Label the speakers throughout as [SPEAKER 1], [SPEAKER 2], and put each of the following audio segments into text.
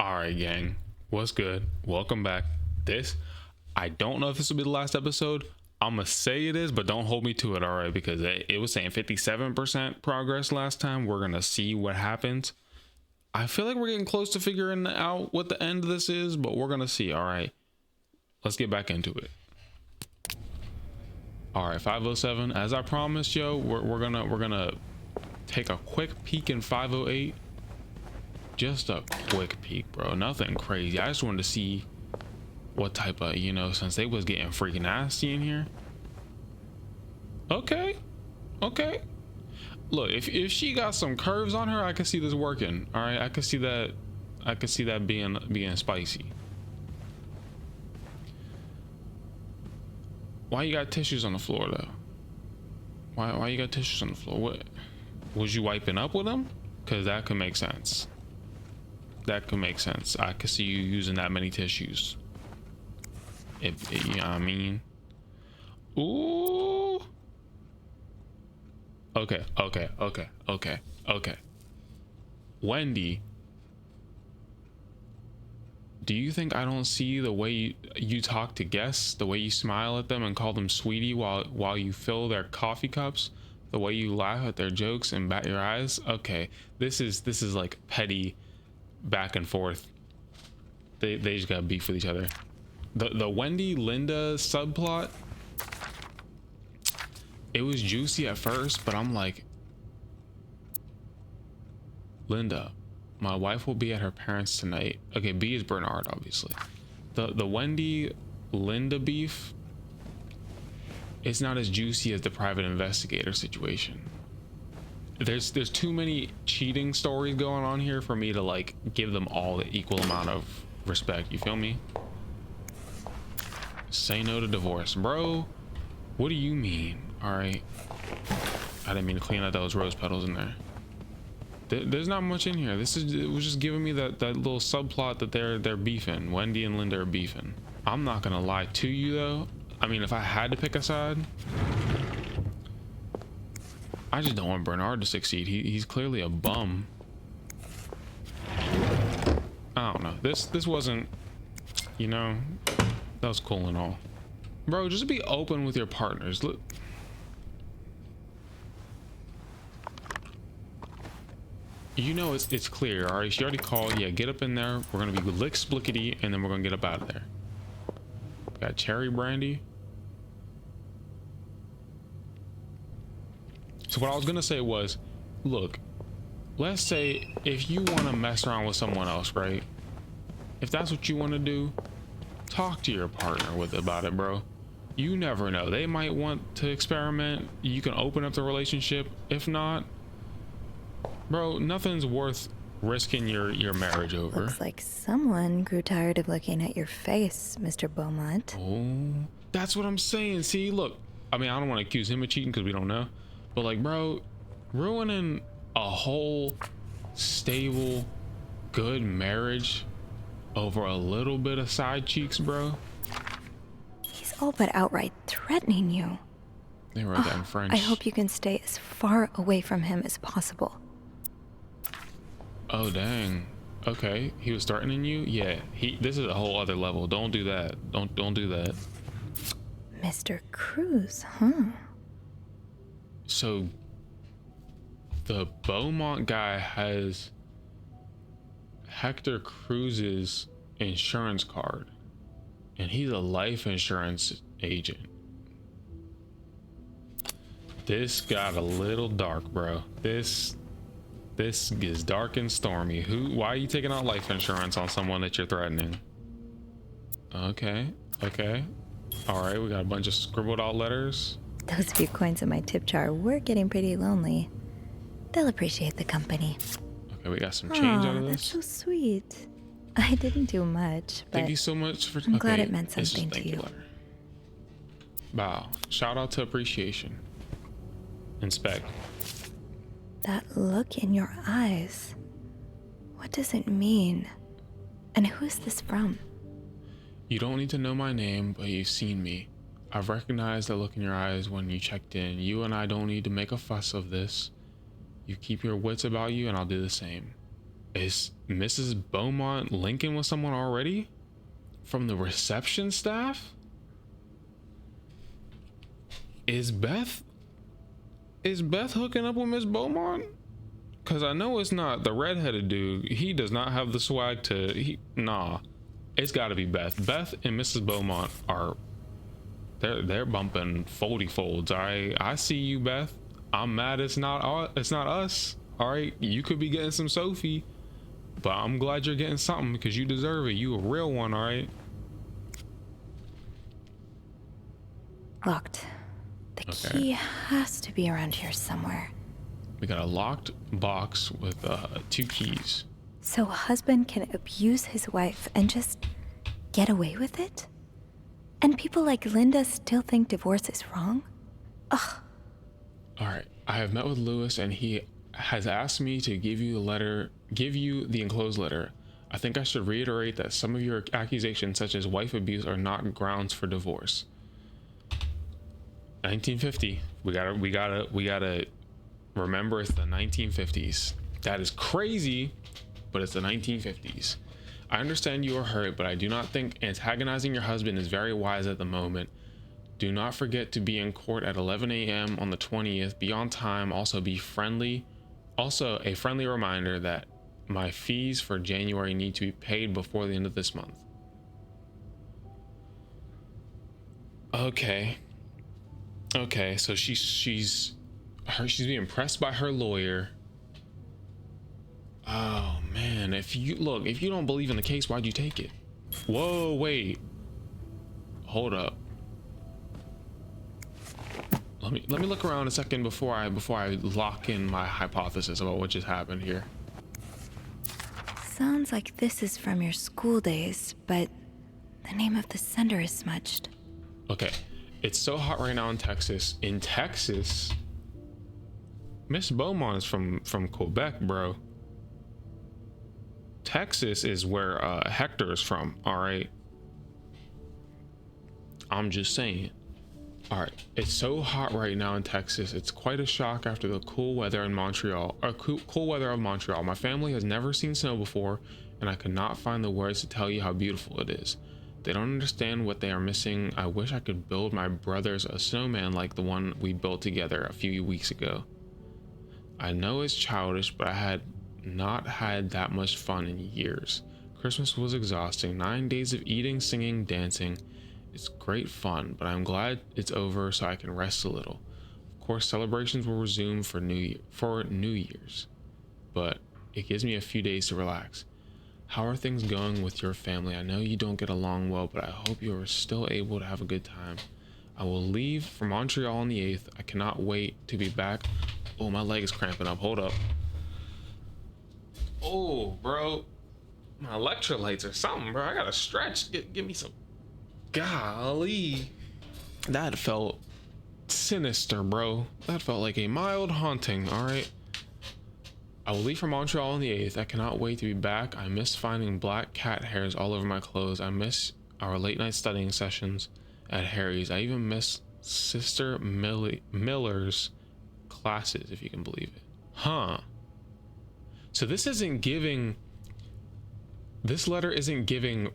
[SPEAKER 1] All right, gang. What's good? Welcome back. This, I don't know if this will be the last episode. I'm going to say it is, but don't hold me to it, all right? Because it was saying 57% progress last time. We're going to see what happens. I feel like we're getting close to figuring out what the end of this is, but we're going to see, all right? Let's get back into it. All right, 507. As I promised, yo, we're gonna take a quick peek in 508. Just a quick peek, bro. Nothing crazy. I just wanted to see what type of, since they was getting freaking nasty in here. Okay. Look, if she got some curves on her, I can see this working. All right, I could see that being spicy. Why you got tissues on the floor though? Why you got tissues on the floor? What was you wiping up with them? Because that could make sense. I could see you using that many tissues. You know what I mean? Ooh. Okay. Wendy, do you think I don't see the way you talk to guests, the way you smile at them and call them sweetie while you fill their coffee cups, the way you laugh at their jokes and bat your eyes? Okay, this is like petty back and forth. They just got beef with each other. The Wendy Linda subplot, it was juicy at first, but I'm like, Linda, my wife will be at her parents tonight. Okay, B is Bernard, obviously. The Wendy Linda beef, it's not as juicy as the private investigator situation. There's too many cheating stories going on here for me to like give them all the equal amount of respect. You feel me? Say no to divorce, bro. What do you mean? All right, I didn't mean to clean out those rose petals in there. There's not much in here. It was just giving me that little subplot that they're beefing. Wendy and Linda are beefing. I'm not gonna lie to you though. I mean, if I had to pick a side, I just don't want Bernard to succeed. He's clearly a bum. I don't know. This wasn't, that was cool and all. Bro, just be open with your partners. Look. It's clear, all right? She already called. Yeah, get up in there. We're gonna be lick splickety, and then we're gonna get up out of there. Got cherry brandy. So what I was gonna say was, look, let's say if you want to mess around with someone else, right? If that's what you want to do, talk to your partner about it, bro. You never know. They might want to experiment. You can open up the relationship. If not, bro, nothing's worth risking your marriage over.
[SPEAKER 2] Looks like someone grew tired of looking at your face, Mr. Beaumont.
[SPEAKER 1] Oh, that's what I'm saying. See, look, I mean, I don't want to accuse him of cheating because we don't know. But like, bro, ruining a whole stable, good marriage over a little bit of side cheeks, bro.
[SPEAKER 2] He's all but outright threatening you.
[SPEAKER 1] They wrote that in French.
[SPEAKER 2] I hope you can stay as far away from him as possible.
[SPEAKER 1] Oh dang. Okay, he was threatening you. Yeah, this is a whole other level. Don't do that. Don't do that.
[SPEAKER 2] Mr. Cruz, huh?
[SPEAKER 1] So the Beaumont guy has Hector Cruz's insurance card, and he's a life insurance agent. This got a little dark, bro. This is dark and stormy. Why are you taking out life insurance on someone that you're threatening? Okay. All right, we got a bunch of scribbled out letters.
[SPEAKER 2] Those few coins in my tip jar were getting pretty lonely. They'll appreciate the company.
[SPEAKER 1] Okay, we got some change out of this.
[SPEAKER 2] That's so sweet. I didn't do much, but
[SPEAKER 1] thank you so much for.
[SPEAKER 2] I'm glad it meant something to you.
[SPEAKER 1] Letter. Wow! Shout out to appreciation. Inspect.
[SPEAKER 2] That look in your eyes. What does it mean? And who is this from?
[SPEAKER 1] You don't need to know my name, but you've seen me. I've recognized the look in your eyes when you checked in. You and I don't need to make a fuss of this. You keep your wits about you and I'll do the same. Is Mrs. Beaumont linking with someone already? From the reception staff? Is Beth hooking up with Miss Beaumont? Cause I know it's not the redheaded dude. He does not have the swag to nah. It's gotta be Beth. Beth and Mrs. Beaumont are they're bumping foldy folds. I see you, Beth. I'm mad it's not us. All right, you could be getting some Sophie, but I'm glad you're getting something because you deserve it. You a real one, all right?
[SPEAKER 2] Locked. The key has to be around here somewhere.
[SPEAKER 1] We got a locked box with 2 keys.
[SPEAKER 2] So a husband can abuse his wife and just get away with it? And people like Linda still think divorce is wrong? Ugh.
[SPEAKER 1] All right, I have met with Lewis and he has asked me to give you the enclosed letter. I think I should reiterate that some of your accusations, such as wife abuse, are not grounds for divorce. 1950. We gotta remember it's the 1950s. That is crazy, but it's the 1950s. I understand you are hurt, but I do not think antagonizing your husband is very wise at the moment. Do not forget to be in court at 11 a.m. on the 20th. Be on time. Also be friendly. Also, a friendly reminder that my fees for January need to be paid before the end of this month. Okay, so she's being pressed by her lawyer. Oh man, if you don't believe in the case, why'd you take it? Whoa, wait, hold up. Let me look around a second before I lock in my hypothesis about what just happened here.
[SPEAKER 2] Sounds like this is from your school days, but the name of the sender is smudged.
[SPEAKER 1] Okay, it's so hot right now in Texas. In Texas, Miss Beaumont is from Quebec, bro. Texas is where Hector is from. All right, I'm just saying. All right, it's so hot right now in Texas. It's quite a shock after the cool weather in Montreal, or cool weather of Montreal. My family has never seen snow before, and I could not find the words to tell you how beautiful it is. They don't understand what they are missing. I wish I could build my brothers a snowman like the one we built together a few weeks ago. I know it's childish, but I had not had that much fun in years. Christmas was exhausting. 9 days of eating, singing, dancing. It's great fun, but I'm glad it's over so I can rest a little. Of course, celebrations will resume for New Year's, but it gives me a few days to relax. How are things going with your family? I know you don't get along well, but I hope you are still able to have a good time. I will leave for Montreal on the 8th. I cannot wait to be back. Oh, my leg is cramping up. Hold up. Oh, bro. My electrolytes or something, bro. I gotta stretch. Give me some. Golly. That felt sinister, bro. That felt like a mild haunting, alright? I will leave for Montreal on the 8th. I cannot wait to be back. I miss finding black cat hairs all over my clothes. I miss our late night studying sessions at Harry's. I even miss Sister Miller's classes, if you can believe it. Huh. So this letter isn't giving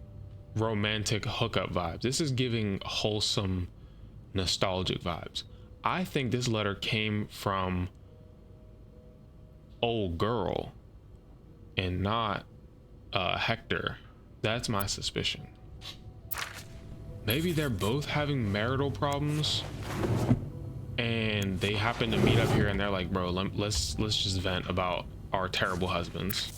[SPEAKER 1] romantic hookup vibes. This is giving wholesome, nostalgic vibes. I think this letter came from old girl and not Hector. That's my suspicion. Maybe they're both having marital problems and they happen to meet up here and they're like, bro, let's just vent about our terrible husbands.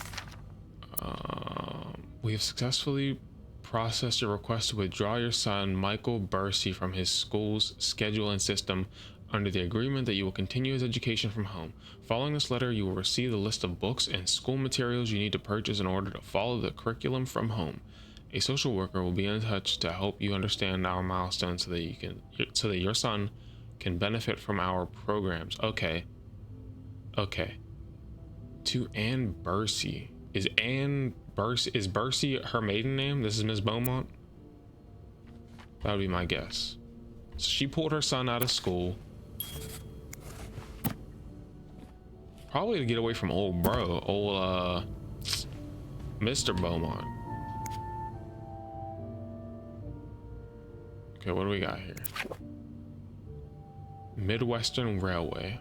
[SPEAKER 1] We have successfully processed your request to withdraw your son Michael Bursey from his school's schedule and system under the agreement that you will continue his education from home. Following this letter, you will receive the list of books and school materials you need to purchase in order to follow the curriculum from home. A social worker will be in touch to help you understand our milestones so that your son can benefit from our programs. Okay. To Ann Bursey. Is Bursey her maiden name? This is Miss Beaumont? That would be my guess. So she pulled her son out of school. Probably to get away from old Mr. Beaumont. Okay, what do we got here? Midwestern Railway.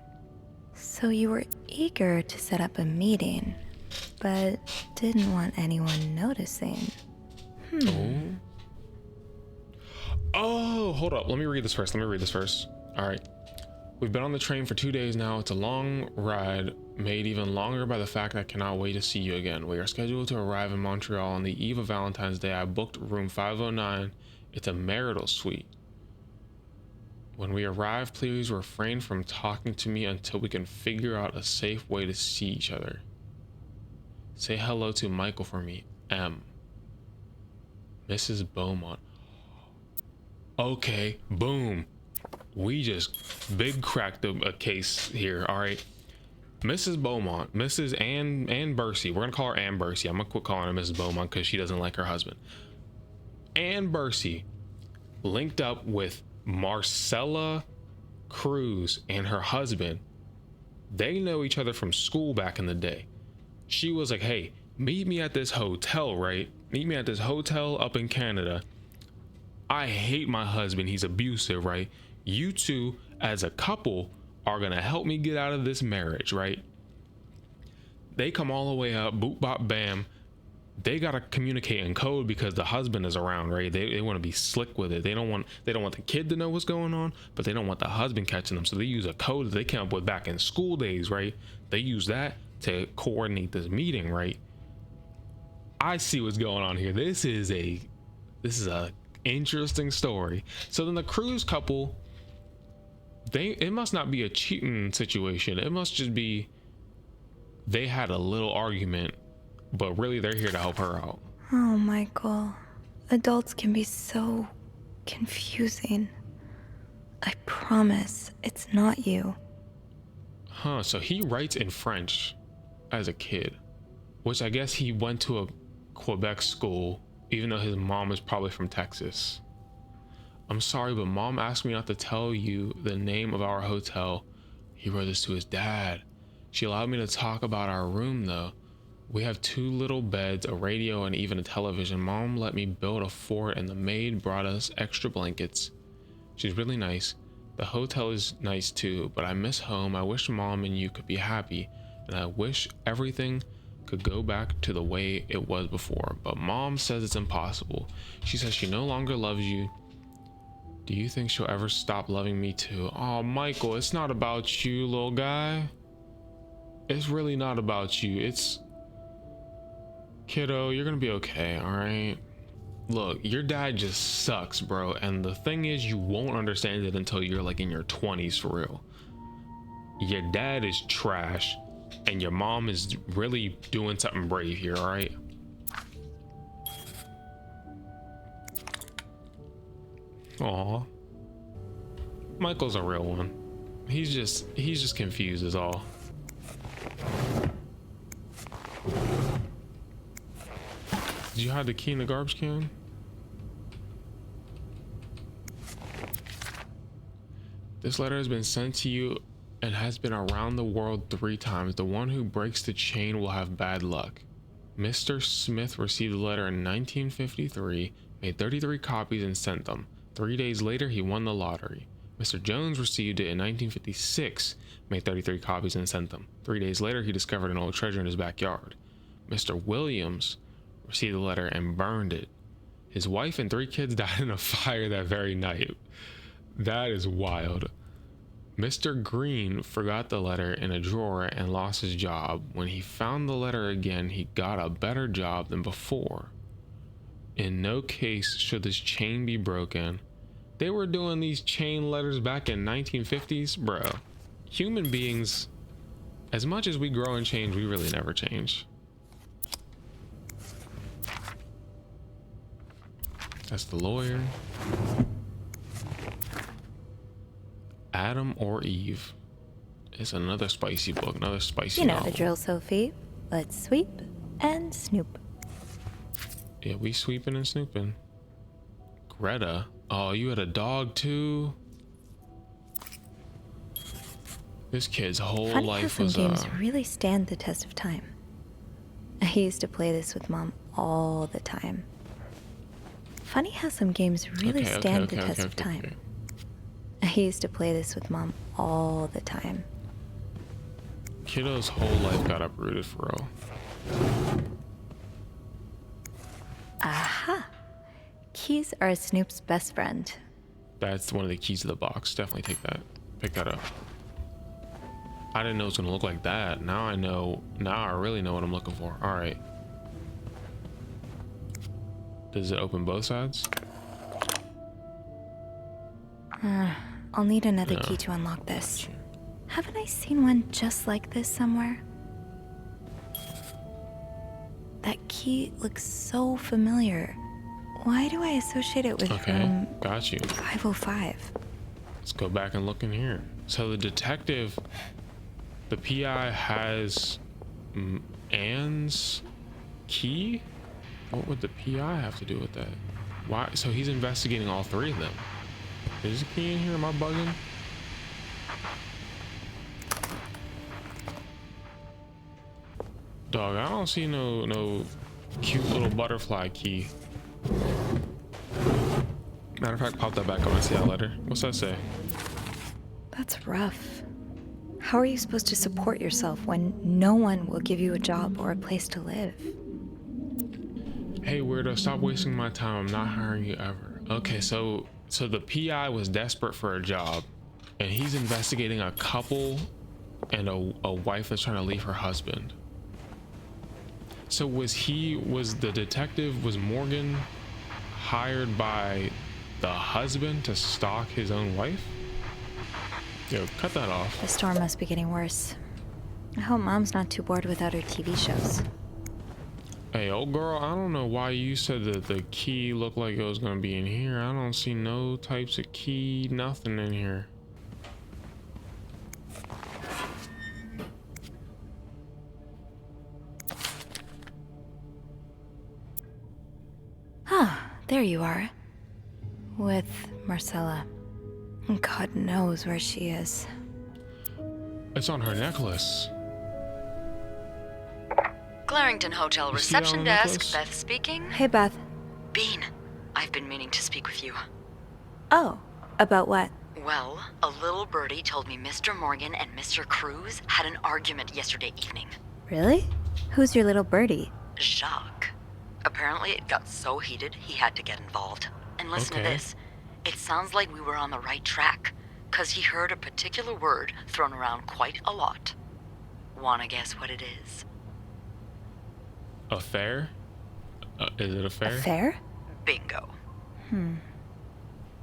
[SPEAKER 2] So you were eager to set up a meeting, but didn't want anyone noticing.
[SPEAKER 1] Oh, hold up. Let me read this first. All right. We've been on the train for 2 days now. It's a long ride, made even longer by the fact I cannot wait to see you again. We are scheduled to arrive in Montreal on the eve of Valentine's Day. I booked room 509. It's a marital suite. When we arrive, please refrain from talking to me until we can figure out a safe way to see each other. Say hello to Michael for me, M. Mrs. Beaumont. Okay, boom. We just big cracked a case here, all right? Mrs. Beaumont, Mrs. Ann Bursey. We're gonna call her Ann Bursey. I'm gonna quit calling her Mrs. Beaumont because she doesn't like her husband. Ann Bursey linked up with Marcella Cruz and her husband. They know each other from school back in the day. She was like, hey, meet me at this hotel, right? Meet me at this hotel up in Canada. I hate my husband. He's abusive, right? You two as a couple are gonna help me get out of this marriage, right? They come all the way up, boop bop bam. They gotta communicate in code because the husband is around, right? They want to be slick with it. They don't want the kid to know what's going on, but they don't want the husband catching them. So they use a code that they came up with back in school days, right? They use that to coordinate this meeting, right? I see what's going on here. This is a interesting story. So then the Cruz couple, it must not be a cheating situation. It must just be they had a little argument, but really they're here to help her out.
[SPEAKER 2] Oh, Michael. Adults can be so confusing. I promise it's not you.
[SPEAKER 1] Huh, so he writes in French as a kid, which I guess he went to a Quebec school, even though his mom is probably from Texas. I'm sorry, but mom asked me not to tell you the name of our hotel. He wrote this to his dad. She allowed me to talk about our room though. We have 2 little beds, a radio, and even a television. Mom let me build a fort and the maid brought us extra blankets. She's really nice. The hotel is nice too, but I miss home. I wish mom and you could be happy, and I wish everything could go back to the way it was before, but mom says it's impossible. She says she no longer loves you. Do you think she'll ever stop loving me too? Oh, Michael, it's not about you, little guy. It's really not about you. It's... Kiddo, you're gonna be okay, alright? Look, your dad just sucks, bro, and the thing is, you won't understand it until you're like in your 20s for real. Your dad is trash, and your mom is really doing something brave here, alright? Aw. Michael's a real one. He's just confused is all. Did you hide the key in the garbage can? This letter has been sent to you and has been around the world 3 times. The one who breaks the chain will have bad luck. Mr. Smith received the letter in 1953, made 33 copies and sent them. 3 days later, he won the lottery. Mr. Jones received it in 1956, made 33 copies and sent them. 3 days later, he discovered an old treasure in his backyard. Mr. Williams received the letter and burned it. His wife and 3 kids died in a fire that very night. That is wild. Mr. Green forgot the letter in a drawer and lost his job. When he found the letter again, he got a better job than before. In no case should this chain be broken. They were doing these chain letters back in 1950s, bro. Human beings, as much as we grow and change, we really never change. That's the lawyer. Adam or Eve. It's another spicy book, another spicy
[SPEAKER 2] You know
[SPEAKER 1] novel.
[SPEAKER 2] the drill, Sophie. Let's sweep and snoop.
[SPEAKER 1] Yeah, we sweeping and snooping. Greta. Oh, you had a dog too? This kid's whole
[SPEAKER 2] Funny how
[SPEAKER 1] life
[SPEAKER 2] some
[SPEAKER 1] was
[SPEAKER 2] games really stand the test of time. I used to play this with Mom all the time. Funny how some games really stand the test of time. I used to play this with Mom all the time.
[SPEAKER 1] Kiddo's whole life got uprooted for real.
[SPEAKER 2] Aha! Keys are Snoop's best friend.
[SPEAKER 1] That's one of the keys to the box. Definitely take that. Pick that up. I didn't know it was gonna look like that. Now I know. Now I really know what I'm looking for. All right. Does it open both sides?
[SPEAKER 2] I'll need another key to unlock this. Haven't I seen one just like this somewhere? That key looks so familiar. Why do I associate it with room
[SPEAKER 1] got you.
[SPEAKER 2] 505?
[SPEAKER 1] Let's go back and look in here. So the detective, the PI has Anne's key? What would the PI have to do with that? Why? So he's investigating all three of them. Is a key in here? Am I bugging? Dog, I don't see no cute little butterfly key. Matter of fact, pop that back on and see that letter. What's that say?
[SPEAKER 2] That's rough. How are you supposed to support yourself when no one will give you a job or a place to live?
[SPEAKER 1] Hey weirdo, stop wasting my time. I'm not hiring you ever. Okay, so the PI was desperate for a job and he's investigating a couple and a wife that's trying to leave her husband. So was the detective, was Morgan hired by the husband to stalk his own wife? Yo, cut that off.
[SPEAKER 2] The storm must be getting worse. I hope Mom's not too bored without her TV shows.
[SPEAKER 1] Hey, old girl, I don't know why you said that the key looked like it was gonna be in here. I don't see no types of key, nothing in here.
[SPEAKER 2] Ah, there you are. With Marcella. God knows where she is.
[SPEAKER 1] It's on her necklace.
[SPEAKER 3] Clarrington Hotel
[SPEAKER 1] You see that on
[SPEAKER 3] reception
[SPEAKER 1] the
[SPEAKER 3] desk,
[SPEAKER 1] necklace?
[SPEAKER 3] Beth speaking.
[SPEAKER 2] Hey, Beth.
[SPEAKER 3] Bean, I've been meaning to speak with you.
[SPEAKER 2] Oh, about what?
[SPEAKER 3] Well, a little birdie told me Mr. Morgan and Mr. Cruz had an argument yesterday evening.
[SPEAKER 2] Really? Who's your little birdie?
[SPEAKER 3] Jacques. Apparently it got so heated he had to get involved. And listen to
[SPEAKER 1] Okay.
[SPEAKER 3] this. It sounds like we were on the right track, 'cause he heard a particular word thrown around quite a lot. Wanna guess what it is?
[SPEAKER 1] Affair? Is it a fair?
[SPEAKER 2] Affair?
[SPEAKER 3] Bingo.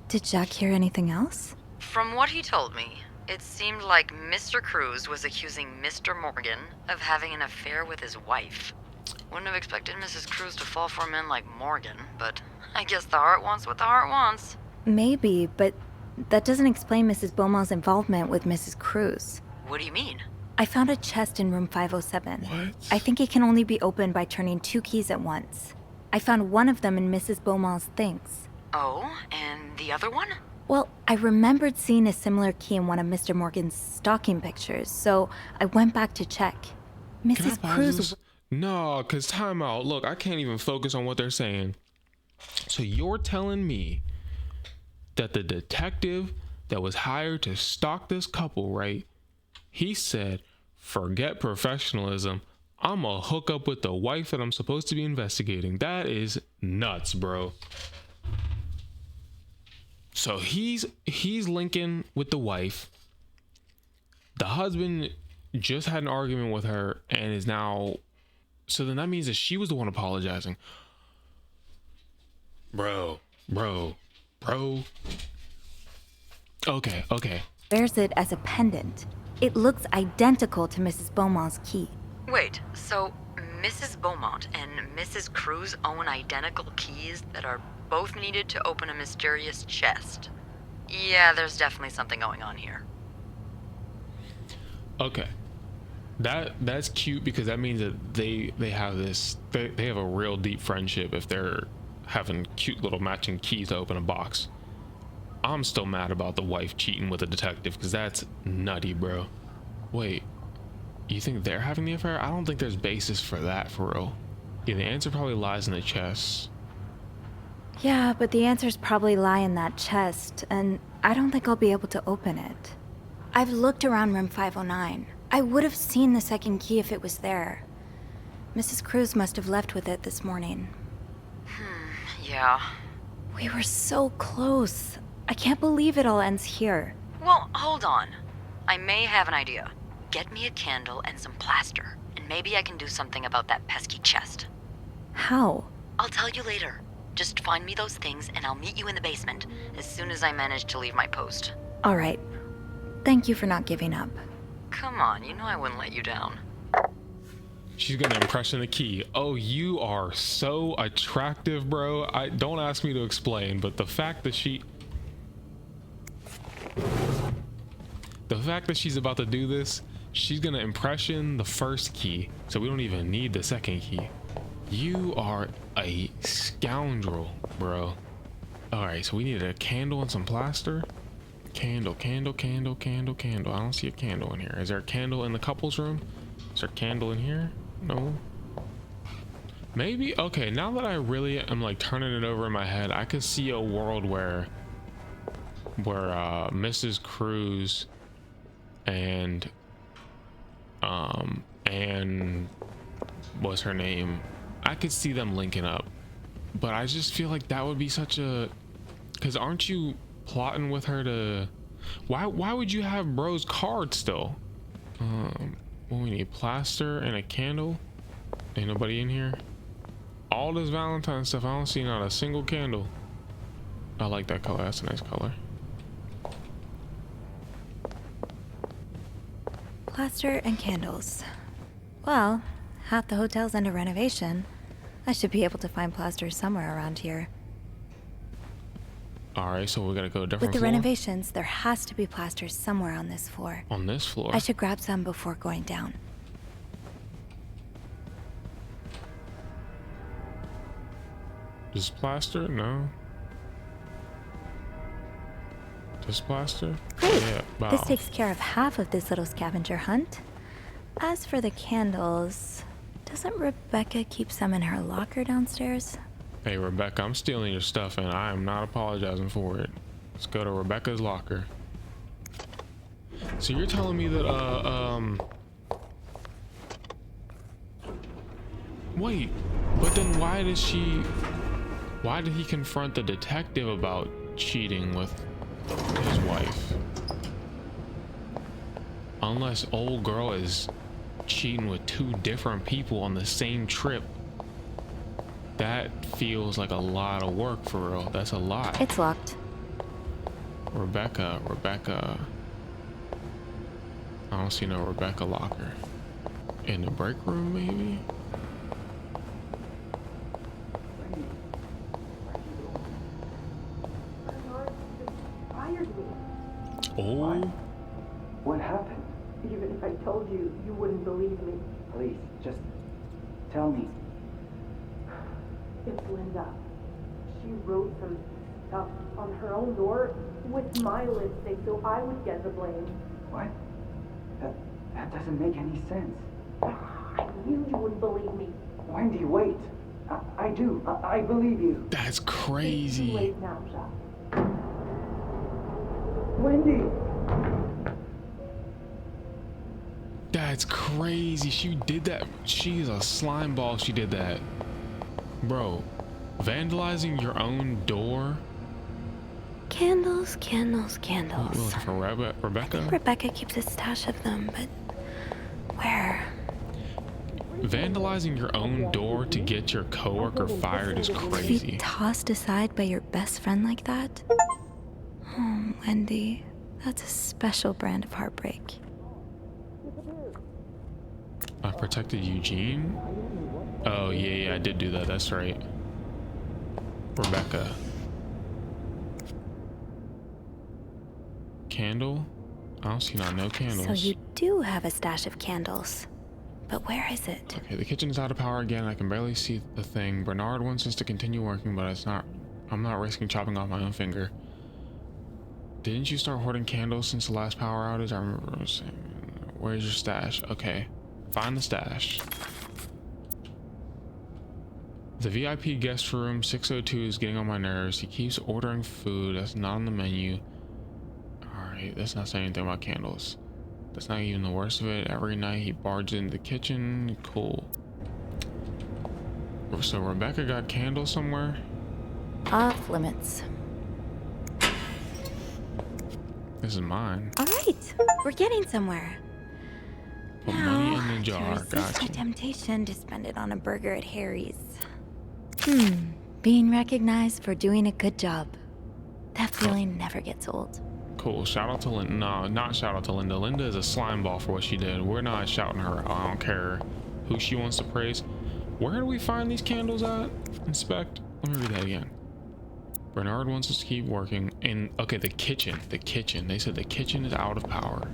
[SPEAKER 2] Did Jack hear anything else?
[SPEAKER 3] From what he told me, it seemed like Mr. Cruz was accusing Mr. Morgan of having an affair with his wife. Wouldn't have expected Mrs. Cruz to fall for a man like Morgan, but I guess the heart wants what the heart wants.
[SPEAKER 2] Maybe, but that doesn't explain Mrs. Beaumont's involvement with Mrs. Cruz.
[SPEAKER 3] What do you mean?
[SPEAKER 2] I found a chest in room 507.
[SPEAKER 1] What?
[SPEAKER 2] I think it can only be opened by turning 2 keys at once. I found one of them in Mrs. Beaumont's things.
[SPEAKER 3] Oh, and the other one?
[SPEAKER 2] Well, I remembered seeing a similar key in one of Mr. Morgan's stalking pictures, so I went back to check.
[SPEAKER 1] Can I
[SPEAKER 2] Mrs.
[SPEAKER 1] pause
[SPEAKER 2] Cruz.
[SPEAKER 1] this? No, cause time out. Look, I can't even focus on what they're saying. So you're telling me that the detective that was hired to stalk this couple, right? He said, forget professionalism. I'm gonna hook up with the wife that I'm supposed to be investigating. That is nuts, bro. So he's linking with the wife. The husband just had an argument with her and is now, so then that means that she was the one apologizing. Bro. Okay.
[SPEAKER 2] Wears it as a pendant. It looks identical to Mrs. Beaumont's key.
[SPEAKER 3] Wait, so Mrs. Beaumont and Mrs. Cruz own identical keys that are both needed to open a mysterious chest? Yeah, there's definitely something going on here.
[SPEAKER 1] Okay. That's cute because that means that they have this, they have a real deep friendship if they're having cute little matching keys to open a box. I'm still mad about the wife cheating with a detective because that's nutty, bro. Wait. You think they're having the affair? I don't think there's basis for that, for real. Yeah, the answer probably lies in the chest.
[SPEAKER 2] Yeah, but the answers probably lie in that chest, and I don't think I'll be able to open it. I've looked around room 509. I would have seen the second key if it was there. Mrs. Cruz must have left with it this morning.
[SPEAKER 3] Yeah.
[SPEAKER 2] We were so close. I can't believe it all ends here.
[SPEAKER 3] Well, hold on. I may have an idea. Get me a candle and some plaster, and maybe I can do something about that pesky chest.
[SPEAKER 2] How?
[SPEAKER 3] I'll tell you later. Just find me those things and I'll meet you in the basement as soon as I manage to leave my post.
[SPEAKER 2] All right. Thank you for not giving up.
[SPEAKER 3] Come on, you know I wouldn't let you down.
[SPEAKER 1] She's gonna impression the key. Oh, you are so attractive, bro. Don't ask me to explain, but the fact that she's about to do this, she's gonna impression the first key, so we don't even need the second key. You are a scoundrel, bro. All right, so we need a candle and some plaster. Candle, candle, candle, candle, candle. I don't see a candle in here. Is there a candle in the couple's room? Is there a candle in here? No. Maybe. Okay, now that I really am like turning it over in my head, I could see a world where Mrs. Cruz and what's her name? I could see them linking up, but I just feel like that would be such a, because aren't you plotting with her to, why would you have bro's card still? Well, we need plaster and a candle. Ain't nobody in here. All this Valentine stuff, I don't see not a single candle. I like that color. That's a nice color.
[SPEAKER 2] Plaster and candles. Well, half the hotel's under renovation. I should be able to find plaster somewhere around here.
[SPEAKER 1] All right, so we're gonna go a different
[SPEAKER 2] floor? With the
[SPEAKER 1] floor?
[SPEAKER 2] renovations, there has to be plaster somewhere on this floor.
[SPEAKER 1] On this floor?
[SPEAKER 2] I should grab some before going down.
[SPEAKER 1] Just plaster? No. Just plaster?
[SPEAKER 2] Great.
[SPEAKER 1] Yeah, wow.
[SPEAKER 2] This takes care of half of this little scavenger hunt. As for the candles, doesn't Rebecca keep some in her locker downstairs?
[SPEAKER 1] Hey, Rebecca, I'm stealing your stuff and I am not apologizing for it. Let's go to Rebecca's locker. So you're telling me that, wait, but then why did he confront the detective about cheating with his wife? Unless old girl is cheating with two different people on the same trip. That feels like a lot of work for real. That's a lot.
[SPEAKER 2] It's locked.
[SPEAKER 1] Rebecca. I don't see no Rebecca locker. In the break room, maybe? Oh.
[SPEAKER 4] What happened?
[SPEAKER 5] Even if I told you, you wouldn't believe me.
[SPEAKER 4] Please, just tell me.
[SPEAKER 5] It's Linda. She wrote some stuff on her own door with my lipstick so I would get the blame.
[SPEAKER 4] What? That doesn't make any sense.
[SPEAKER 5] I knew you wouldn't believe me.
[SPEAKER 4] Wendy, wait. I do. I believe you.
[SPEAKER 1] That's
[SPEAKER 5] It's too
[SPEAKER 1] crazy.
[SPEAKER 5] late now, Jacques. Wendy!
[SPEAKER 1] That's crazy. She did that. She's a slime ball. She did that. Bro, vandalizing your own door?
[SPEAKER 2] Candles, candles, candles.
[SPEAKER 1] We're looking for Rebecca?
[SPEAKER 2] I think Rebecca keeps a stash of them, but where?
[SPEAKER 1] Vandalizing your own door to get your coworker fired is
[SPEAKER 2] To be
[SPEAKER 1] crazy.
[SPEAKER 2] tossed aside by your best friend like that? Oh, Wendy, that's a special brand of heartbreak.
[SPEAKER 1] I protected Eugene? Oh, yeah, I did do that. That's right. Rebecca. Candle? I don't see no candles.
[SPEAKER 2] So you do have a stash of candles. But where is it?
[SPEAKER 1] Okay, the kitchen is out of power again. I can barely see the thing. Bernard wants us to continue working, but I'm not risking chopping off my own finger. Didn't you start hoarding candles since the last power outage? I remember saying, where's your stash? Okay. Find the stash. The VIP guest room 602 is getting on my nerves. He keeps ordering food that's not on the menu. Alright, that's not saying anything about candles. That's not even the worst of it. Every night he barges into the kitchen. Cool. So Rebecca got candles somewhere?
[SPEAKER 2] Off limits.
[SPEAKER 1] This is mine.
[SPEAKER 2] All right, we're getting somewhere.
[SPEAKER 1] Put money in the
[SPEAKER 2] To
[SPEAKER 1] jar.
[SPEAKER 2] resist
[SPEAKER 1] Got
[SPEAKER 2] my
[SPEAKER 1] you.
[SPEAKER 2] temptation to spend it on a burger at Harry's. Being recognized for doing a good job. That feeling never gets old.
[SPEAKER 1] Cool. Shout out to Linda. No, not shout out to Linda. Linda is a slime ball for what she did. We're not shouting her out. I don't care who she wants to praise. Where do we find these candles at? Inspect. Let me read that again. Bernard wants us to keep working. And okay, the kitchen. The kitchen. They said the kitchen is out of power.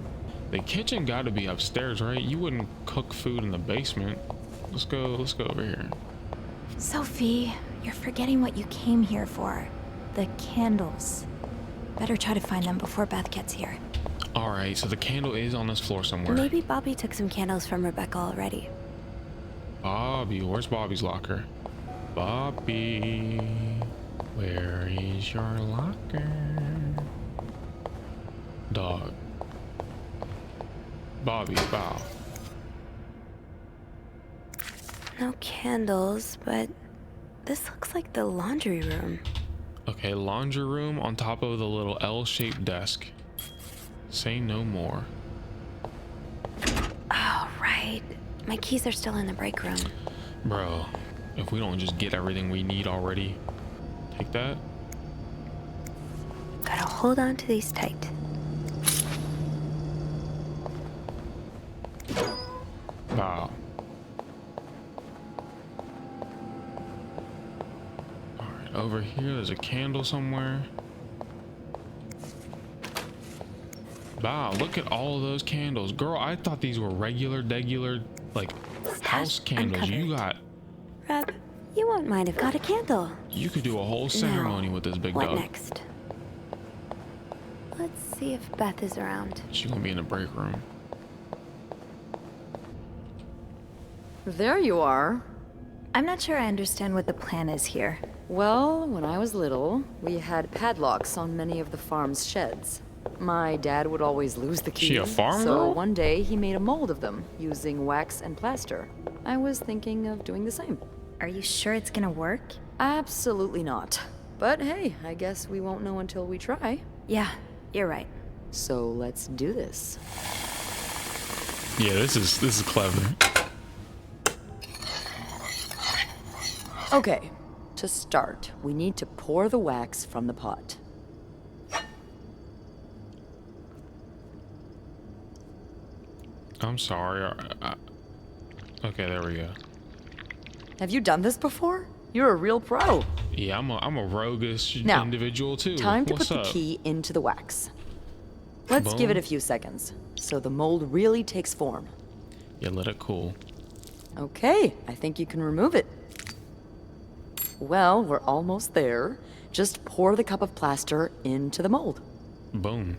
[SPEAKER 1] The kitchen got to be upstairs, right? You wouldn't cook food in the basement. Let's go over here.
[SPEAKER 2] Sophie, you're forgetting what you came here for. The candles. Better try to find them before Beth gets here.
[SPEAKER 1] All right, so the candle is on this floor somewhere.
[SPEAKER 2] Maybe Bobby took some candles from Rebecca already.
[SPEAKER 1] Bobby, where's Bobby's locker? Bobby, where is your locker? Dog. Bobby, bow.
[SPEAKER 2] No candles, but this looks like the laundry room.
[SPEAKER 1] Okay, laundry room on top of the little L-shaped desk. Say no more.
[SPEAKER 2] Oh, right. My keys are still in the break room.
[SPEAKER 1] Bro, if we don't just get everything we need already, take that.
[SPEAKER 2] Gotta hold on to these tight.
[SPEAKER 1] Wow. Alright, over here there's a candle somewhere. Wow, look at all of those candles. Girl, I thought these were regular, like, house candles.
[SPEAKER 2] uncovered.
[SPEAKER 1] You got,
[SPEAKER 2] Reb, you won't mind if got a candle.
[SPEAKER 1] you could do a whole ceremony
[SPEAKER 2] Now,
[SPEAKER 1] with this big
[SPEAKER 2] what
[SPEAKER 1] dog.
[SPEAKER 2] next? Let's see if Beth is around.
[SPEAKER 1] She's gonna be in the break room.
[SPEAKER 3] There you are.
[SPEAKER 2] I'm not sure I understand what the plan is here.
[SPEAKER 3] Well, when I was little, we had padlocks on many of the farm's sheds. My dad would always lose the key.
[SPEAKER 1] She a farm
[SPEAKER 3] so
[SPEAKER 1] girl?
[SPEAKER 3] one day he made a mold of them using wax and plaster. I was thinking of doing the same.
[SPEAKER 2] Are you sure it's gonna work?
[SPEAKER 3] Absolutely not. But hey, I guess we won't know until we try.
[SPEAKER 2] Yeah, you're right.
[SPEAKER 3] So let's do this.
[SPEAKER 1] Yeah, this is clever.
[SPEAKER 3] Okay, to start, we need to pour the wax from the pot.
[SPEAKER 1] I'm sorry. Okay, there we go.
[SPEAKER 3] Have you done this before? You're a real pro.
[SPEAKER 1] Yeah, I'm a roguish
[SPEAKER 3] Now,
[SPEAKER 1] individual too.
[SPEAKER 3] Time to
[SPEAKER 1] What's
[SPEAKER 3] put
[SPEAKER 1] up?
[SPEAKER 3] the key into the wax. Let's give it a few seconds, so the mold really takes form.
[SPEAKER 1] Yeah, let it cool.
[SPEAKER 3] Okay, I think you can remove it. Well, we're almost there. Just pour the cup of plaster into the mold.
[SPEAKER 1] Boom.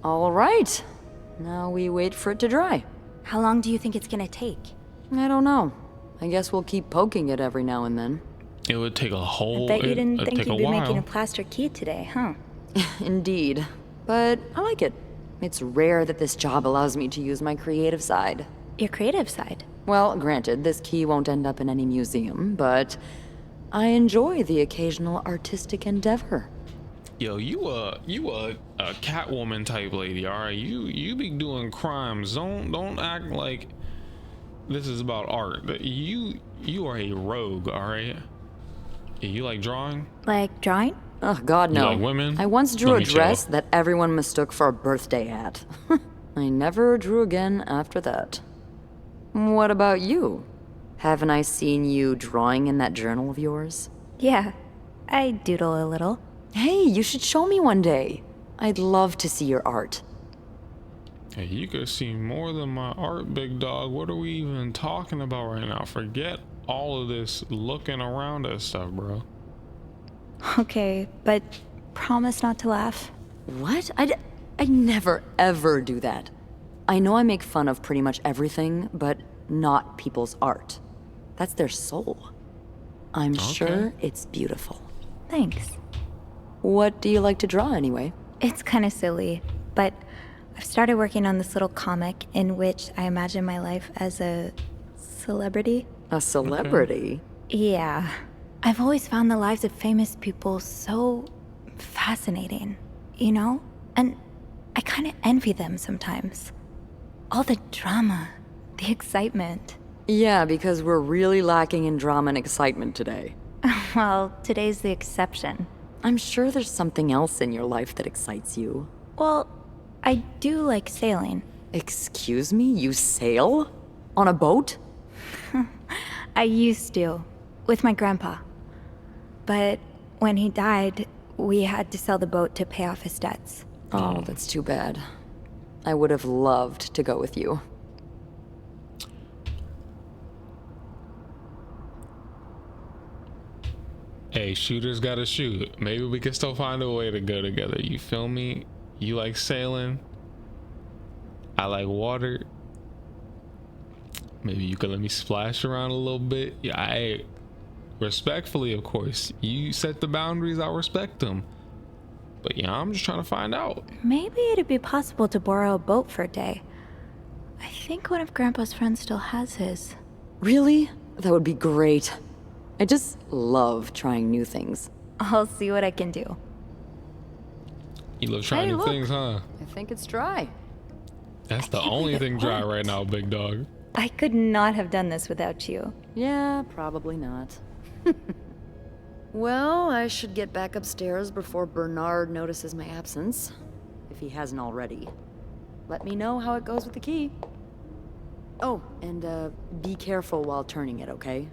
[SPEAKER 3] All right. Now we wait for it to dry.
[SPEAKER 2] How long do you think it's gonna take?
[SPEAKER 3] I don't know. I guess we'll keep poking it every now and then.
[SPEAKER 1] It would take a whole.
[SPEAKER 2] Bet you didn't
[SPEAKER 1] it'd
[SPEAKER 2] think
[SPEAKER 1] take
[SPEAKER 2] you'd
[SPEAKER 1] a
[SPEAKER 2] be
[SPEAKER 1] while.
[SPEAKER 2] making a plaster key today, huh?
[SPEAKER 3] Indeed. But I like it. It's rare that this job allows me to use my creative side.
[SPEAKER 2] Your creative side.
[SPEAKER 3] Well, granted, this key won't end up in any museum, but I enjoy the occasional artistic endeavor.
[SPEAKER 1] Yo, you a Catwoman type lady, all right? You be doing crimes. Don't act like this is about art. You are a rogue, all right? Yeah, you like drawing?
[SPEAKER 2] Like drawing?
[SPEAKER 3] Oh, God, no.
[SPEAKER 1] like women?
[SPEAKER 3] I once drew
[SPEAKER 1] Let
[SPEAKER 3] a
[SPEAKER 1] me
[SPEAKER 3] dress
[SPEAKER 1] chill.
[SPEAKER 3] that everyone mistook for a birthday hat. I never drew again after that. What about you? Haven't I seen you drawing in that journal of yours?
[SPEAKER 2] Yeah, I doodle a little.
[SPEAKER 3] Hey, you should show me one day. I'd love to see your art.
[SPEAKER 1] Hey, you could see more than my art, big dog. What are we even talking about right now? Forget all of this looking around us stuff, bro.
[SPEAKER 2] Okay, but promise not to laugh.
[SPEAKER 3] What? I'd never, ever do that. I know I make fun of pretty much everything, but not people's art. That's their soul. I'm sure it's beautiful.
[SPEAKER 2] Thanks.
[SPEAKER 3] What do you like to draw anyway?
[SPEAKER 2] It's kind of silly, but I've started working on this little comic in which I imagine my life as a celebrity.
[SPEAKER 3] A celebrity?
[SPEAKER 2] Yeah. I've always found the lives of famous people so fascinating, you know? And I kind of envy them sometimes. All the drama, the excitement.
[SPEAKER 3] Yeah, because we're really lacking in drama and excitement today.
[SPEAKER 2] Well, today's the exception.
[SPEAKER 3] I'm sure there's something else in your life that excites you.
[SPEAKER 2] Well, I do like sailing.
[SPEAKER 3] Excuse me? You sail? On a boat?
[SPEAKER 2] I used to, with my grandpa. But when he died, we had to sell the boat to pay off his debts.
[SPEAKER 3] Oh, that's too bad. I would have loved to go with you.
[SPEAKER 1] Hey, shooters gotta shoot. Maybe we can still find a way to go together. You feel me? You like sailing? I like water. Maybe you can let me splash around a little bit. Yeah, I respectfully, of course. You set the boundaries, I'll respect them. But yeah, I'm just trying to find out.
[SPEAKER 2] Maybe it'd be possible to borrow a boat for a day. I think one of Grandpa's friends still has his.
[SPEAKER 3] Really? That would be great. I just love trying new things.
[SPEAKER 2] I'll see what I can do.
[SPEAKER 1] You love trying new
[SPEAKER 3] look.
[SPEAKER 1] things, huh?
[SPEAKER 3] I think it's dry.
[SPEAKER 1] That's the
[SPEAKER 2] can't
[SPEAKER 1] only
[SPEAKER 2] believe it
[SPEAKER 1] thing dry
[SPEAKER 2] worked.
[SPEAKER 1] right now, big dog.
[SPEAKER 2] I could not have done this without you.
[SPEAKER 3] Yeah, probably not. Well, I should get back upstairs before Bernard notices my absence, if he hasn't already. Let me know how it goes with the key. Oh, and be careful while turning it, okay?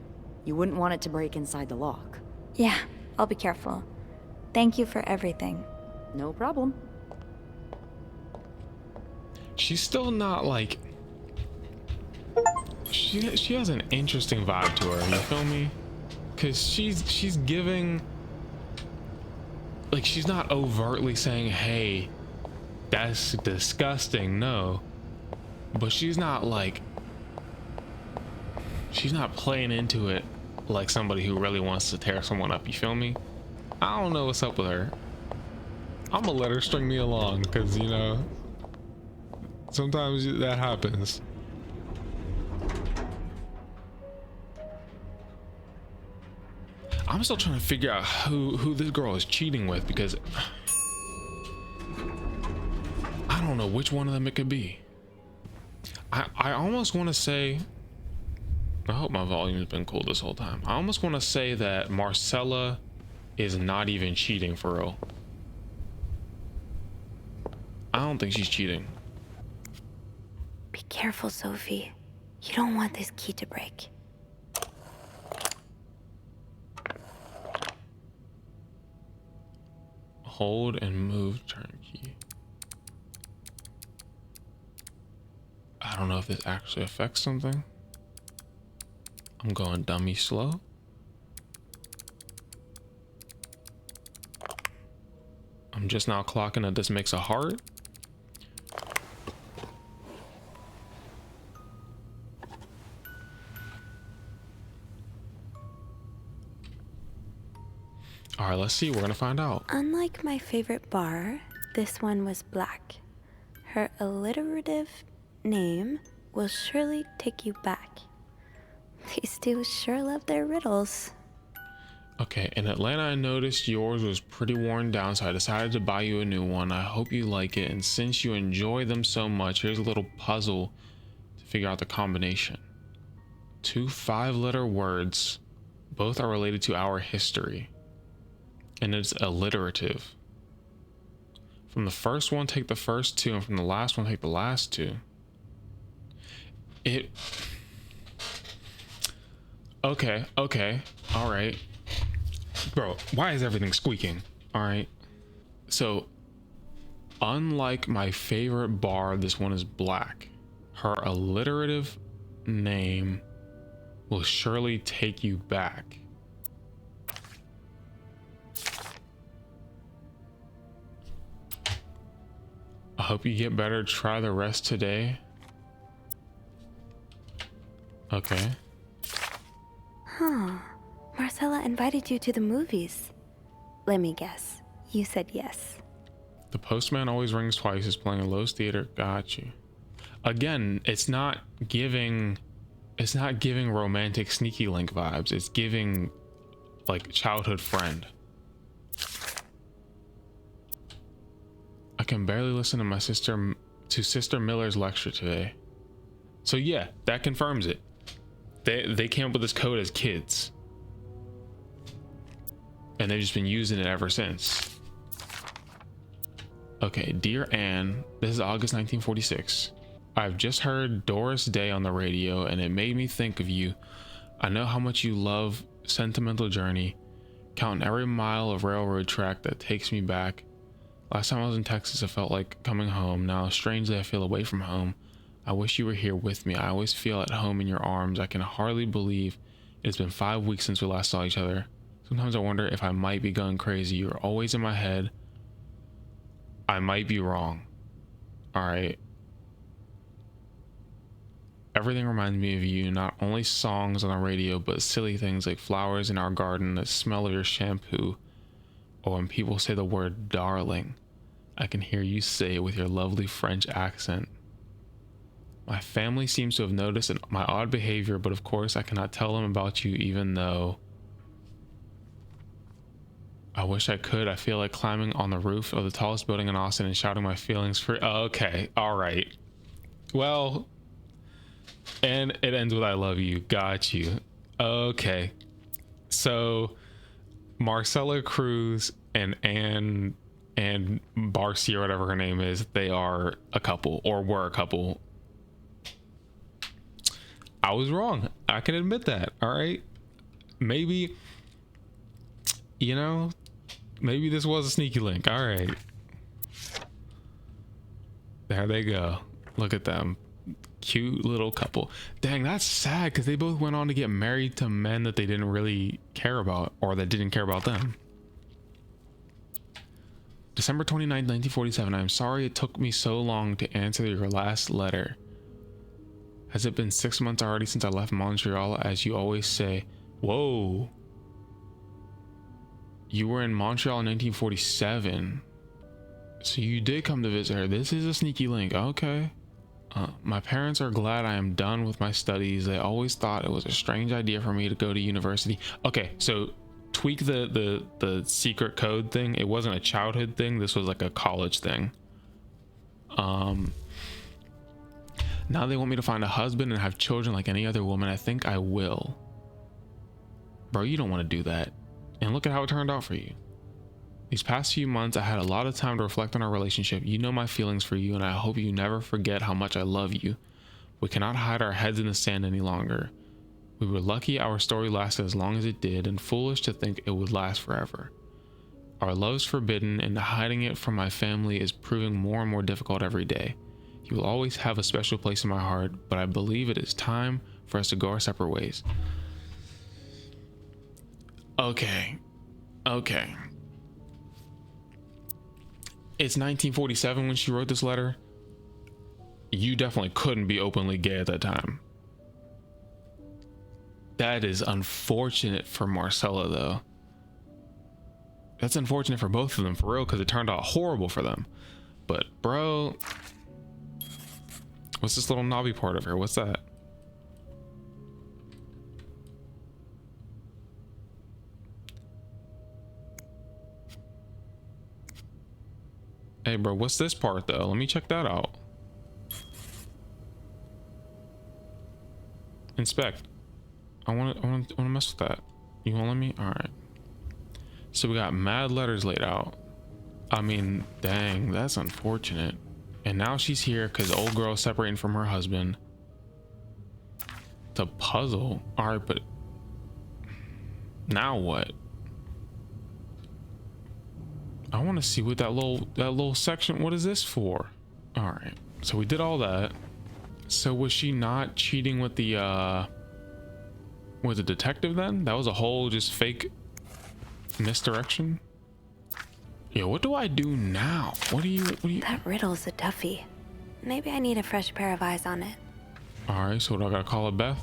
[SPEAKER 3] You wouldn't want it to break inside the lock.
[SPEAKER 2] Yeah, I'll be careful. Thank you for everything.
[SPEAKER 3] No problem.
[SPEAKER 1] She's still not like... She has an interesting vibe to her, you feel me? Because she's giving... Like, she's not overtly saying, hey, that's disgusting, no. But she's not like... She's not playing into it like somebody who really wants to tear someone up, you feel me? I don't know what's up with her. I'm gonna let her string me along, because, you know, sometimes that happens. I'm still trying to figure out who this girl is cheating with, because I don't know which one of them it could be. I almost want to say, I hope my volume's been cool this whole time. I almost want to say that Marcella is not even cheating for real. I don't think she's cheating.
[SPEAKER 2] Be careful, Sophie. You don't want this key to break.
[SPEAKER 1] Hold and move turnkey. I don't know if this actually affects something. I'm going dummy slow. I'm just now clocking that this makes a heart. All right, let's see. We're gonna find out.
[SPEAKER 2] Unlike my favorite bar, this one was black. Her alliterative name will surely take you back. These two sure love their riddles.
[SPEAKER 1] Okay, in Atlanta, I noticed yours was pretty worn down, so I decided to buy you a new one. I hope you like it, and since you enjoy them so much, here's a little puzzle to figure out the combination. 2 5-letter words, both are related to our history, and it's alliterative. From the first one, take the first 2, and from the last one, take the last 2. Okay, all right. Bro, why is everything squeaking? All right. So, unlike my favorite bar, this one is black. Her alliterative name will surely take you back. hope you get better. Try the rest today. Okay.
[SPEAKER 2] Huh. Marcella invited you to the movies. Let me guess. You said yes.
[SPEAKER 1] The postman always rings twice is playing at Lowe's Theater. Got you. Again, it's not giving romantic sneaky link vibes. It's giving like childhood friend. I can barely listen to Sister Miller's lecture today. So yeah, that confirms it. They came up with this code as kids. And they've just been using it ever since. Okay, dear Anne, this is August 1946. I've just heard Doris Day on the radio and it made me think of you. I know how much you love Sentimental Journey, counting every mile of railroad track that takes me back. Last time I was in Texas, it felt like coming home. Now, strangely, I feel away from home. I wish you were here with me. I always feel at home in your arms. I can hardly believe it's been 5 weeks since we last saw each other. Sometimes I wonder if I might be going crazy. You're always in my head. I might be wrong. All right. Everything reminds me of you, not only songs on the radio, but silly things like flowers in our garden, the smell of your shampoo, or when people say the word darling, I can hear you say it with your lovely French accent. My family seems to have noticed my odd behavior, but of course I cannot tell them about you, even though I wish I could. I feel like climbing on the roof of the tallest building in Austin and shouting my feelings for... Okay, all right. Well, and it ends with I love you. Got you. Okay. So Marcella Cruz and Anne and Barcy, or whatever her name is, they are a couple, or were a couple. I was wrong. I can admit that. All right. Maybe, you know, maybe this was a sneaky link. All right. There they go. Look at them. Cute little couple. Dang, that's sad because they both went on to get married to men that they didn't really care about, or that didn't care about them. December 29th, 1947. I'm sorry it took me so long to answer your last letter. Has it been 6 months already since I left Montreal, as you always say? Whoa. You were in Montreal in 1947. So you did come to visit her. This is a sneaky link. Okay. My parents are glad I am done with my studies. They always thought it was a strange idea for me to go to university. Okay, so tweak the secret code thing. It wasn't a childhood thing. This was like a college thing. Now they want me to find a husband and have children like any other woman. I think I will. Bro, you don't want to do that. And look at how it turned out for you. These past few months, I had a lot of time to reflect on our relationship. You know my feelings for you, and I hope you never forget how much I love you. We cannot hide our heads in the sand any longer. We were lucky our story lasted as long as it did, and foolish to think it would last forever. Our love's forbidden, and hiding it from my family is proving more and more difficult every day. You will always have a special place in my heart, but I believe it is time for us to go our separate ways. Okay. It's 1947 when she wrote this letter. You definitely couldn't be openly gay at that time. That is unfortunate for Marcella, though. That's unfortunate for both of them, for real, because it turned out horrible for them. But, bro, what's this little knobby part of her? What's that? Hey, bro, what's this part, though? Let me check that out. Inspect. I want to mess with that. You won't let me? All right. So we got mad letters laid out. I mean, dang, that's unfortunate. And now she's here because old girl is separating from her husband. It's a puzzle. All right, but now what? I want to see what that little section, what is this for? All right, so we did all that. So was she not cheating with the detective then? That was a whole just fake misdirection. Yeah, what do I do now? What do you?
[SPEAKER 2] That riddle's a toughie. Maybe I need a fresh pair of eyes on it.
[SPEAKER 1] All right, so what, I gotta call it Beth?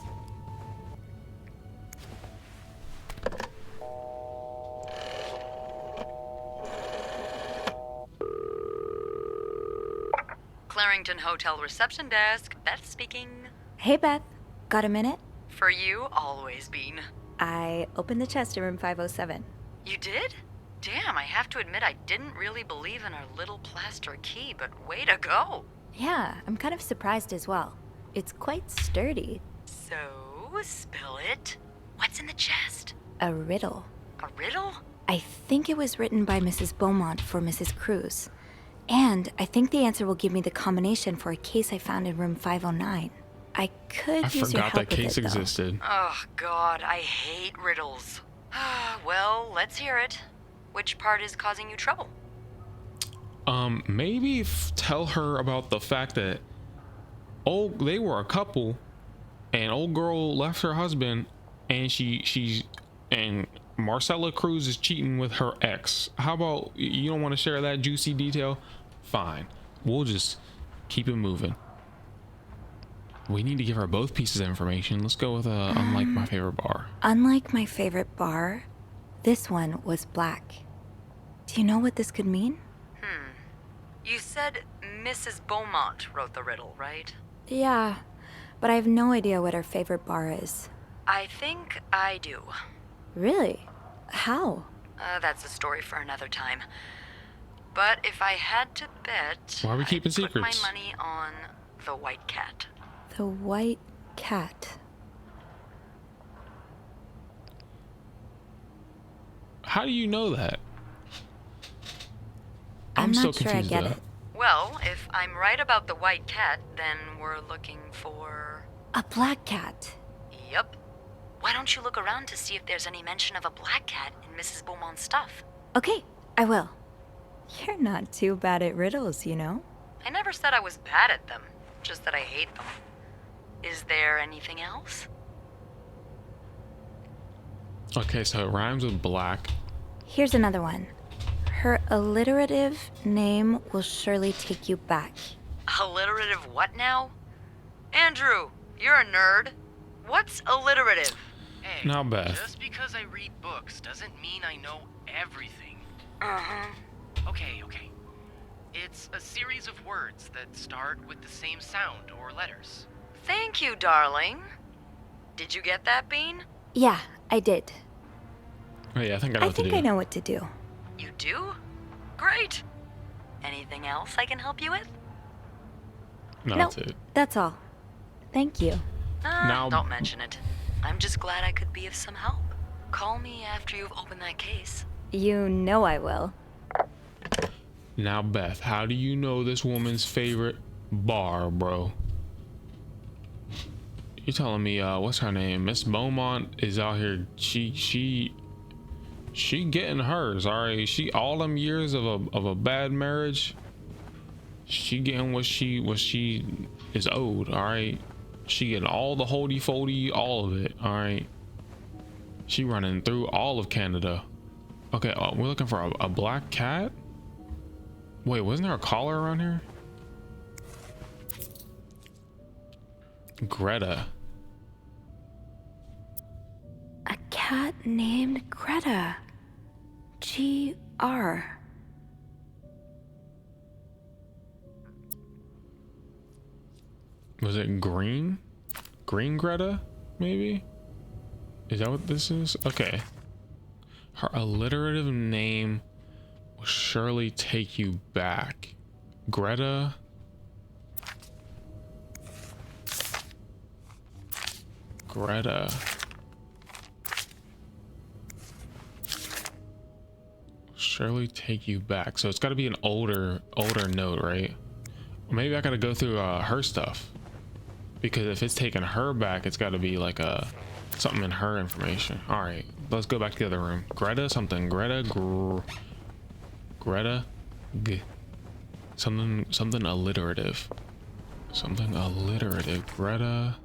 [SPEAKER 3] Clarington Hotel reception desk. Beth speaking.
[SPEAKER 2] Hey, Beth. Got a minute?
[SPEAKER 3] For you, always, Bean.
[SPEAKER 2] I opened the chest in room 507.
[SPEAKER 3] You did? Damn, I have to admit I didn't really believe in our little plaster key, but way to go.
[SPEAKER 2] Yeah, I'm kind of surprised as well. It's quite sturdy.
[SPEAKER 3] So, spill it. What's in the chest?
[SPEAKER 2] A riddle.
[SPEAKER 3] A riddle?
[SPEAKER 2] I think it was written by Mrs. Beaumont for Mrs. Cruz. And I think the answer will give me the combination for a case I found in room 509. I could
[SPEAKER 1] I
[SPEAKER 2] use your
[SPEAKER 1] forgot
[SPEAKER 2] help
[SPEAKER 1] that
[SPEAKER 2] with
[SPEAKER 1] case
[SPEAKER 2] it, though.
[SPEAKER 1] existed.
[SPEAKER 3] Oh, God, I hate riddles. Well, let's hear it. Which part is causing you trouble?
[SPEAKER 1] Maybe tell her about the fact that they were a couple, and old girl left her husband, and and Marcella Cruz is cheating with her ex. How about you don't want to share that juicy detail? Fine, we'll just keep it moving. We need to give her both pieces of information. Let's go with unlike my favorite bar.
[SPEAKER 2] Unlike my favorite bar, this one was black. Do you know what this could mean?
[SPEAKER 3] You said Mrs. Beaumont wrote the riddle, right?
[SPEAKER 2] Yeah, but I have no idea what her favorite bar is.
[SPEAKER 3] I think I do.
[SPEAKER 2] Really? How?
[SPEAKER 3] That's a story for another time. But if I had to bet,
[SPEAKER 1] Why are we keeping
[SPEAKER 3] I'd put
[SPEAKER 1] secrets?
[SPEAKER 3] my money on the white cat.
[SPEAKER 2] The white cat.
[SPEAKER 1] How do you know that?
[SPEAKER 2] I'm
[SPEAKER 1] so
[SPEAKER 2] not sure I
[SPEAKER 1] confused
[SPEAKER 2] get
[SPEAKER 1] though.
[SPEAKER 2] it.
[SPEAKER 3] Well, if I'm right about the white cat, then we're looking for...
[SPEAKER 2] A black cat.
[SPEAKER 3] Yup. Why don't you look around to see if there's any mention of a black cat in Mrs. Beaumont's stuff?
[SPEAKER 2] Okay, I will. You're not too bad at riddles, you know?
[SPEAKER 3] I never said I was bad at them, just that I hate them. Is there anything else?
[SPEAKER 1] Okay, so it rhymes with black.
[SPEAKER 2] Here's another one. Her alliterative name will surely take you back.
[SPEAKER 3] Alliterative what now? Andrew, you're a nerd. What's alliterative?
[SPEAKER 6] Hey,
[SPEAKER 1] Now, Beth.
[SPEAKER 6] just because I read books doesn't mean I know everything.
[SPEAKER 3] Uh-huh.
[SPEAKER 6] Okay. It's a series of words that start with the same sound or letters.
[SPEAKER 3] Thank you, darling. Did you get that, Bean?
[SPEAKER 2] Yeah, I did.
[SPEAKER 1] Wait, I think I know
[SPEAKER 2] I
[SPEAKER 1] what to
[SPEAKER 2] think
[SPEAKER 1] do.
[SPEAKER 2] I know what to do.
[SPEAKER 3] You do? Great. Anything else I can help you with?
[SPEAKER 1] No,
[SPEAKER 2] Nope,
[SPEAKER 1] that's it.
[SPEAKER 2] that's all. Thank you.
[SPEAKER 1] Now-
[SPEAKER 3] Don't mention it. I'm just glad I could be of some help. Call me after you've opened that case.
[SPEAKER 2] You know I will.
[SPEAKER 1] Now, Beth, how do you know this woman's favorite bar, bro? You're telling me, what's her name? Miss Beaumont is out here. She getting hers, all right. She all them years of a bad marriage. She getting what she is owed, all right. She getting all the holdy foldy, all of it, all right. She running through all of Canada. Okay, we're looking for a black cat. Wait, wasn't there a collar around here? Greta.
[SPEAKER 2] A cat named Greta. G-R.
[SPEAKER 1] Was it green? Green Greta, maybe? Is that what this is? Okay. Her alliterative name will surely take you back. Greta. Greta. Surely take you back. So it's got to be an older note, right? Or maybe I got to go through her stuff. Because if it's taking her back, it's got to be like something in her information. All right, let's go back to the other room. Greta something. Greta. Something alliterative. Something alliterative. Greta.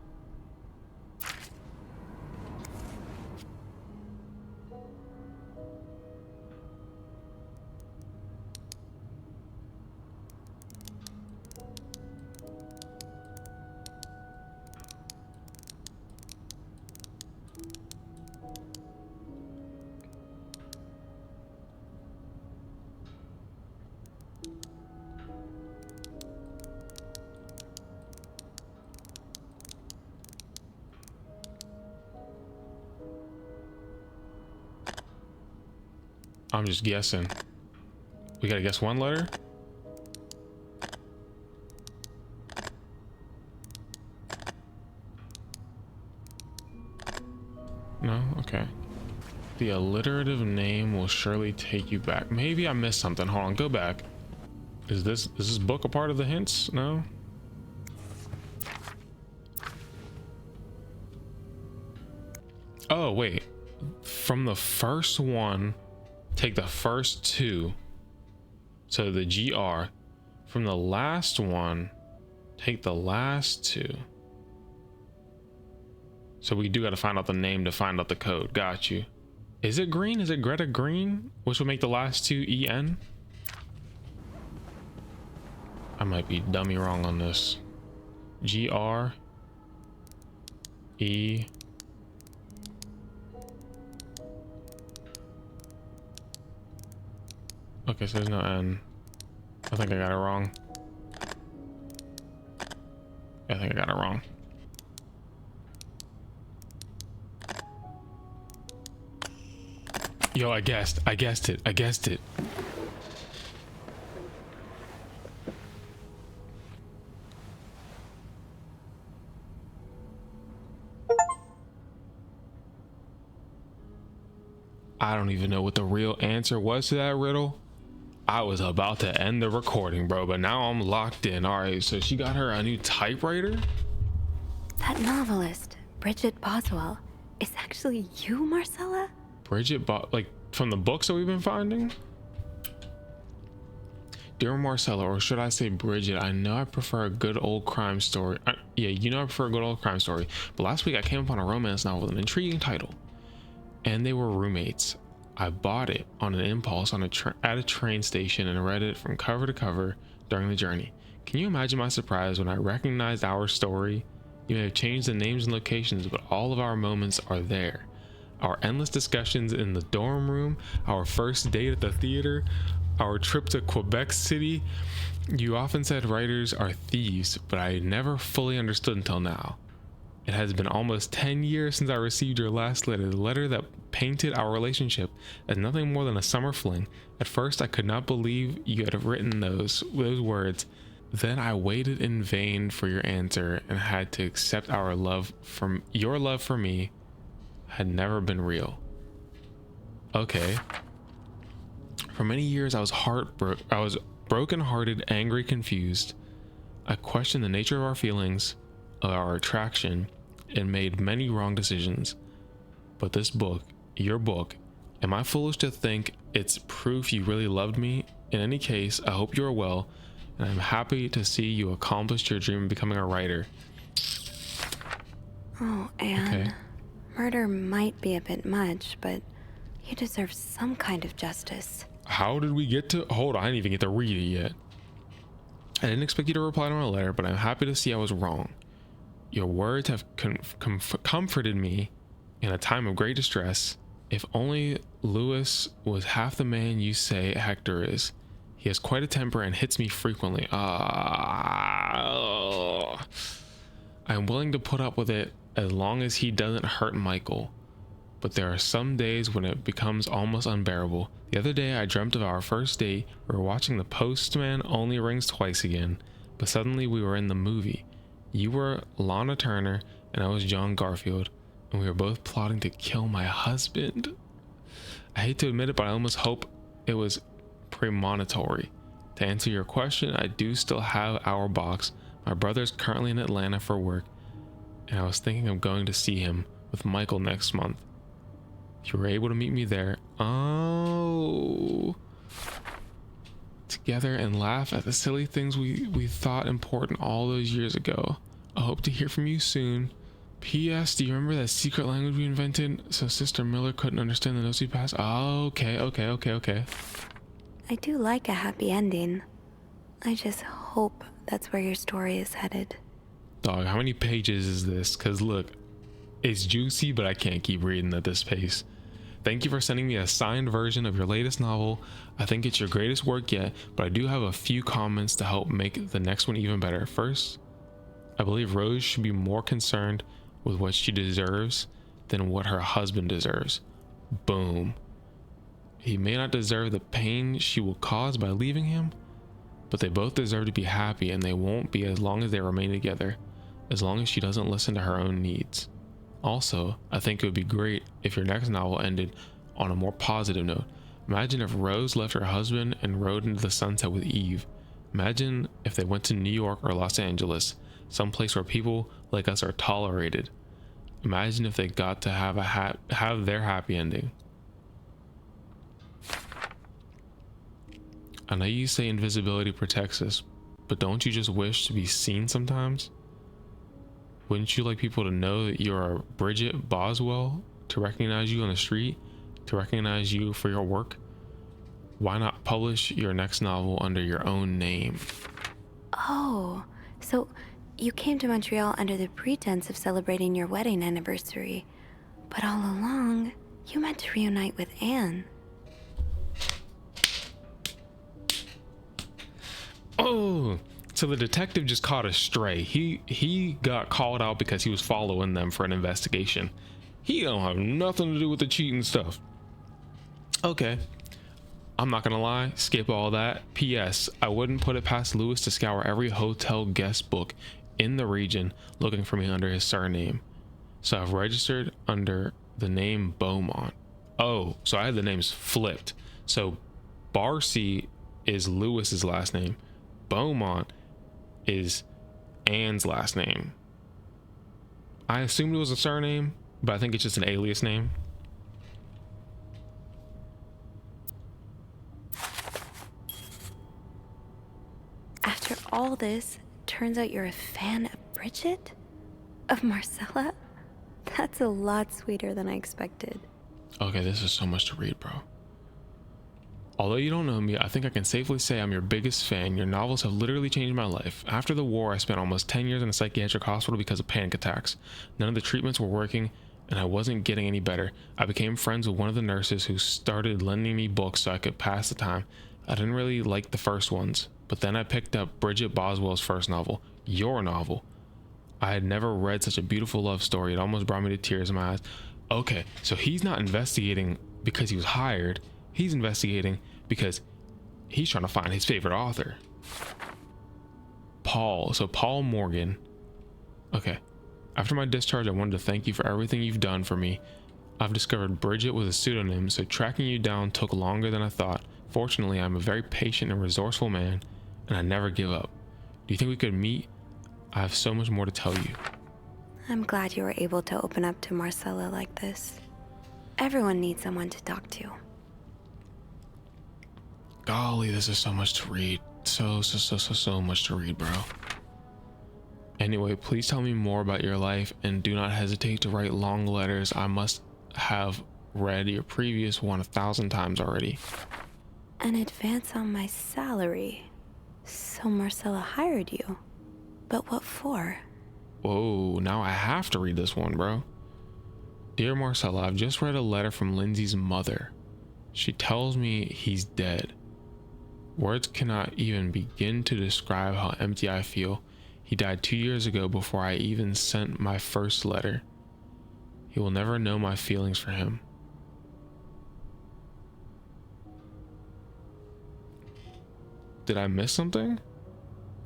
[SPEAKER 1] I'm just guessing. We gotta guess one letter. No? Okay. The alliterative name will surely take you back. Maybe I missed something. Hold on, go back. Is this book a part of the hints? No? Oh, wait. From the first one, take the first two. So the GR. From the last one, take the last two. So we do got to find out the name to find out the code. Got you. Is it Green? Is it Greta Green? Which would make the last two EN? I might be dummy wrong on this. GR E. Okay, so there's no N. I think I got it wrong. I think I got it wrong. Yo, I guessed it. I don't even know what the real answer was to that riddle. I was about to end the recording, bro, but now I'm locked in. All right, so she got her a new typewriter?
[SPEAKER 2] That novelist, Bridget Boswell, is actually you, Marcella?
[SPEAKER 1] Like from the books that we've been finding? Dear Marcella, or should I say Bridget, I know I prefer a good old crime story. Yeah, you know I prefer a good old crime story. But last week I came upon a romance novel with an intriguing title. And they were roommates. I bought it on an impulse at a train station and read it from cover to cover during the journey. Can you imagine my surprise when I recognized our story? You may have changed the names and locations, but all of our moments are there. Our endless discussions in the dorm room, our first date at the theater, our trip to Quebec City. You often said writers are thieves, but I never fully understood until now. It has been almost 10 years since I received your last letter, the letter that painted our relationship as nothing more than a summer fling. At first, I could not believe you had written those words. Then I waited in vain for your answer and had to accept your love for me had never been real. Okay. For many years, I was broken-hearted, angry, confused. I questioned the nature of our feelings, of our attraction, and made many wrong decisions. But this book, your book, am I foolish to think it's proof you really loved me? In any case, I hope you are well, and I'm happy to see you accomplished your dream of becoming a writer.
[SPEAKER 2] Oh, Anne.
[SPEAKER 1] Okay.
[SPEAKER 2] Murder might be a bit much, but you deserve some kind of justice.
[SPEAKER 1] How did we get to... Hold on, I didn't even get to read it yet. I didn't expect you to reply to my letter, but I'm happy to see I was wrong. Your words have comforted me in a time of great distress. If only Louis was half the man you say Hector is. He has quite a temper and hits me frequently. I am willing to put up with it as long as he doesn't hurt Michael. But there are some days when it becomes almost unbearable. The other day I dreamt of our first date. We were watching The Postman Only Rings Twice again. But suddenly we were in the movie. You were Lana Turner and I was John Garfield, and we were both plotting to kill my husband. I hate to admit it, but I almost hope it was premonitory. To answer your question, I do still have our box. My brother's currently in Atlanta for work, and I was thinking of going to see him with Michael next month. If you were able to meet me there, together and laugh at the silly things we thought important all those years ago. I hope to hear from you soon. P.S. Do you remember that secret language we invented so Sister Miller couldn't understand the notes we passed? Oh, okay.
[SPEAKER 2] I do like a happy ending. I just hope that's where your story is headed.
[SPEAKER 1] Dog, how many pages is this? Because look, it's juicy, but I can't keep reading at this pace. Thank you for sending me a signed version of your latest novel. I think it's your greatest work yet, but I do have a few comments to help make the next one even better. First, I believe Rose should be more concerned with what she deserves than what her husband deserves. Boom. He may not deserve the pain she will cause by leaving him, but they both deserve to be happy, and they won't be as long as they remain together, as long as she doesn't listen to her own needs. Also, I think it would be great if your next novel ended on a more positive note. Imagine if Rose left her husband and rode into the sunset with Eve. Imagine if they went to New York or Los Angeles, someplace where people like us are tolerated. Imagine if they got to have their happy ending. I know you say invisibility protects us, but don't you just wish to be seen sometimes? Wouldn't you like people to know that you're Bridget Boswell, to recognize you on the street, to recognize you for your work? Why not publish your next novel under your own name?
[SPEAKER 2] Oh, so you came to Montreal under the pretense of celebrating your wedding anniversary, but all along, you meant to reunite with Anne.
[SPEAKER 1] Oh, so the detective just caught a stray. He got called out because he was following them for an investigation. He don't have nothing to do with the cheating stuff. Okay. I'm not gonna lie, skip all that. P.S. I wouldn't put it past Lewis to scour every hotel guest book in the region looking for me under his surname. So I've registered under the name Beaumont. Oh, so I had the names flipped. So Barcy is Lewis's last name. Beaumont is Anne's last name. I assumed it was a surname, but I think it's just an alias name.
[SPEAKER 2] After all this, turns out you're a fan of Bridget? Of Marcella? That's a lot sweeter than I expected.
[SPEAKER 1] Okay, this is so much to read, bro. Although you don't know me, I think I can safely say I'm your biggest fan. Your novels have literally changed my life. After the war, I spent almost 10 years in a psychiatric hospital because of panic attacks. None of the treatments were working, and I wasn't getting any better. I became friends with one of the nurses who started lending me books so I could pass the time. I didn't really like the first ones, but then I picked up Bridget Boswell's first novel, your novel. I had never read such a beautiful love story. It almost brought me to tears in my eyes. Okay, so he's not investigating because he was hired. He's investigating because he's trying to find his favorite author. Paul. So Paul Morgan. Okay. After my discharge, I wanted to thank you for everything you've done for me. I've discovered Bridget was a pseudonym, so tracking you down took longer than I thought. Fortunately, I'm a very patient and resourceful man, and I never give up. Do you think we could meet? I have so much more to tell you.
[SPEAKER 2] I'm glad you were able to open up to Marcella like this. Everyone needs someone to talk to.
[SPEAKER 1] Golly, this is so much to read. So much to read, bro. Anyway, please tell me more about your life, and do not hesitate to write long letters. I must have read your previous one 1,000 times already.
[SPEAKER 2] An advance on my salary. So Marcella hired you. But what for?
[SPEAKER 1] Whoa, now I have to read this one, bro. Dear Marcella, I've just read a letter from Lindsay's mother. She tells me he's dead. Words cannot even begin to describe how empty I feel. He died 2 years ago before I even sent my first letter. He will never know my feelings for him. Did I miss something?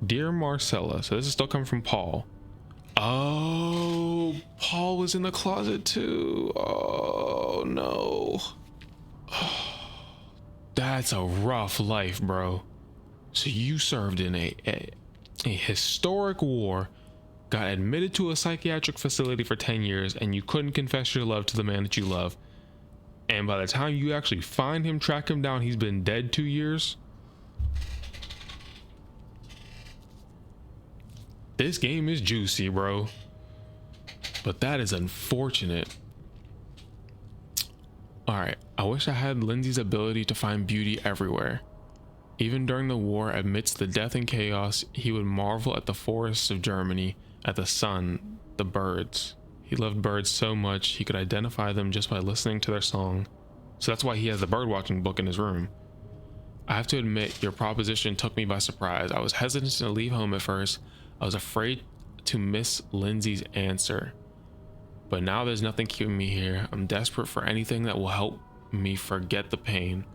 [SPEAKER 1] Dear Marcella, so this is still coming from Paul. Oh, Paul was in the closet too. Oh no. That's a rough life, bro. So you served in a historic war, got admitted to a psychiatric facility for 10 years, and you couldn't confess your love to the man that you love. And by the time you actually find him, track him down, he's been dead 2 years. This game is juicy, bro. But that is unfortunate. Alright, I wish I had Lindsay's ability to find beauty everywhere. Even during the war, amidst the death and chaos, he would marvel at the forests of Germany, at the sun, the birds. He loved birds so much he could identify them just by listening to their song. So that's why he has the birdwatching book in his room. I have to admit, your proposition took me by surprise. I was hesitant to leave home at first. I was afraid to miss Lindsay's answer. But now there's nothing keeping me here. I'm desperate for anything that will help me forget the pain,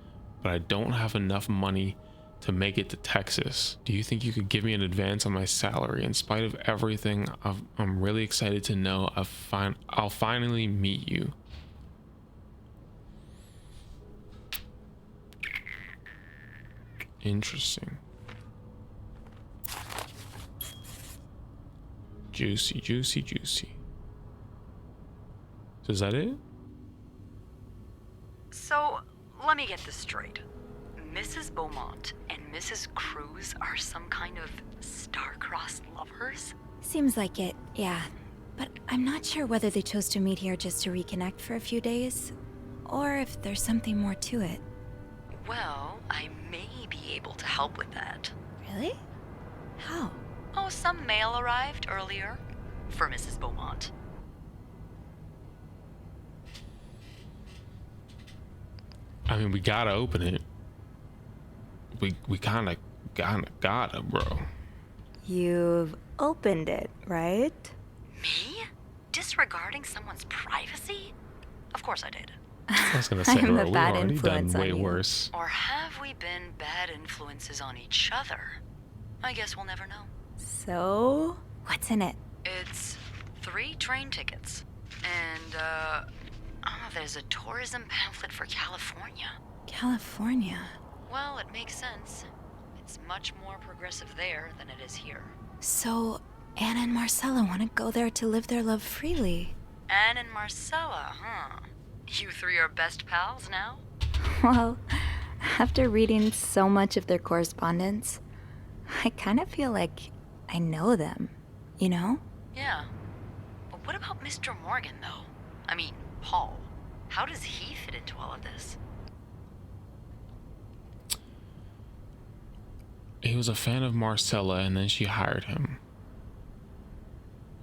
[SPEAKER 1] but I don't have enough money to make it to Texas. Do you think you could give me an advance on my salary? In spite of everything, I'm really excited to know I'll finally meet you. Interesting. Juicy, juicy, juicy. So is that it?
[SPEAKER 3] So, let me get this straight. Mrs. Beaumont and Mrs. Cruz are some kind of star-crossed lovers?
[SPEAKER 2] Seems like it, yeah. But I'm not sure whether they chose to meet here just to reconnect for a few days, or if there's something more to it.
[SPEAKER 3] Well, I may be able to help with that.
[SPEAKER 2] Really? How?
[SPEAKER 3] Oh, some mail arrived earlier for Mrs. Beaumont.
[SPEAKER 1] I mean, we gotta open it. We kinda gotta, bro.
[SPEAKER 2] You've opened it, right?
[SPEAKER 3] Me? Disregarding someone's privacy? Of course I did.
[SPEAKER 1] I was gonna say,
[SPEAKER 2] I'm
[SPEAKER 1] bro,
[SPEAKER 2] a
[SPEAKER 1] we've
[SPEAKER 2] bad
[SPEAKER 1] already done
[SPEAKER 2] influence on
[SPEAKER 1] way
[SPEAKER 2] you.
[SPEAKER 1] worse.
[SPEAKER 3] Or have we been bad influences on each other? I guess we'll never know.
[SPEAKER 2] So, what's in it?
[SPEAKER 3] It's 3 train tickets. And, there's a tourism pamphlet for California.
[SPEAKER 2] California.
[SPEAKER 3] Well, it makes sense. It's much more progressive there than it is here.
[SPEAKER 2] So, Anna and Marcella want to go there to live their love freely.
[SPEAKER 3] Anne and Marcella, huh? You 3 are best pals now?
[SPEAKER 2] Well, after reading so much of their correspondence, I kind of feel like I know them, you know?
[SPEAKER 3] Yeah. But what about Mr. Morgan, though? I mean, Paul. How does he fit into all of this?
[SPEAKER 1] He was a fan of Marcella, and then she hired him.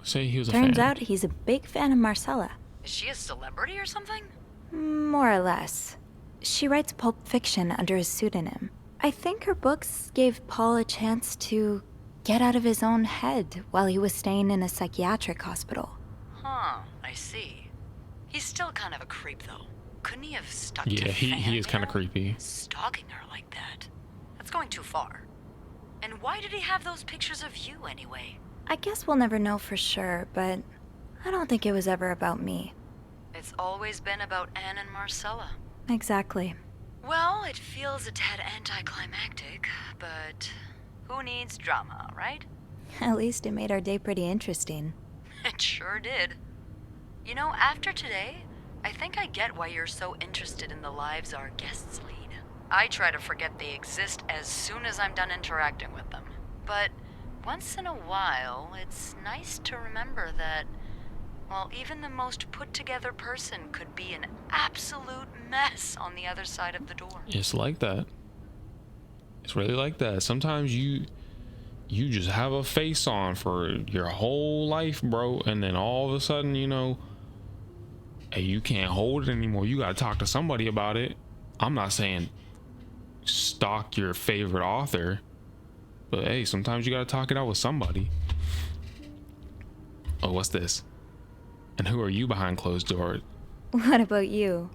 [SPEAKER 1] Say he was a
[SPEAKER 2] Turns
[SPEAKER 1] fan.
[SPEAKER 2] out he's a big fan of Marcella.
[SPEAKER 3] Is she a celebrity or something?
[SPEAKER 2] More or less. She writes pulp fiction under a pseudonym. I think her books gave Paul a chance to get out of his own head while he was staying in a psychiatric hospital.
[SPEAKER 3] Huh, I see. He's still kind of a creep, though. Couldn't he have stuck
[SPEAKER 1] Yeah,
[SPEAKER 3] to
[SPEAKER 1] he is kind of
[SPEAKER 3] Fangirl?
[SPEAKER 1] creepy.
[SPEAKER 3] Stalking her like that. That's going too far. And why did he have those pictures of you, anyway?
[SPEAKER 2] I guess we'll never know for sure, but I don't think it was ever about me.
[SPEAKER 3] It's always been about Anne and Marcella.
[SPEAKER 2] Exactly.
[SPEAKER 3] Well, it feels a tad anticlimactic, but who needs drama, right?
[SPEAKER 2] At least it made our day pretty interesting.
[SPEAKER 3] It sure did. You know, after today, I think I get why you're so interested in the lives our guests lead. I try to forget they exist as soon as I'm done interacting with them. But once in a while, it's nice to remember that, well, even the most put-together person could be an absolute mess on the other side of the door.
[SPEAKER 1] It's like that. It's really like that. Sometimes you just have a face on for your whole life, bro, and then all of a sudden, you know, hey, you can't hold it anymore. You gotta talk to somebody about it. I'm not saying stalk your favorite author, but hey, sometimes you gotta talk it out with somebody. Oh, what's this? And who are you behind closed doors?
[SPEAKER 2] What about you?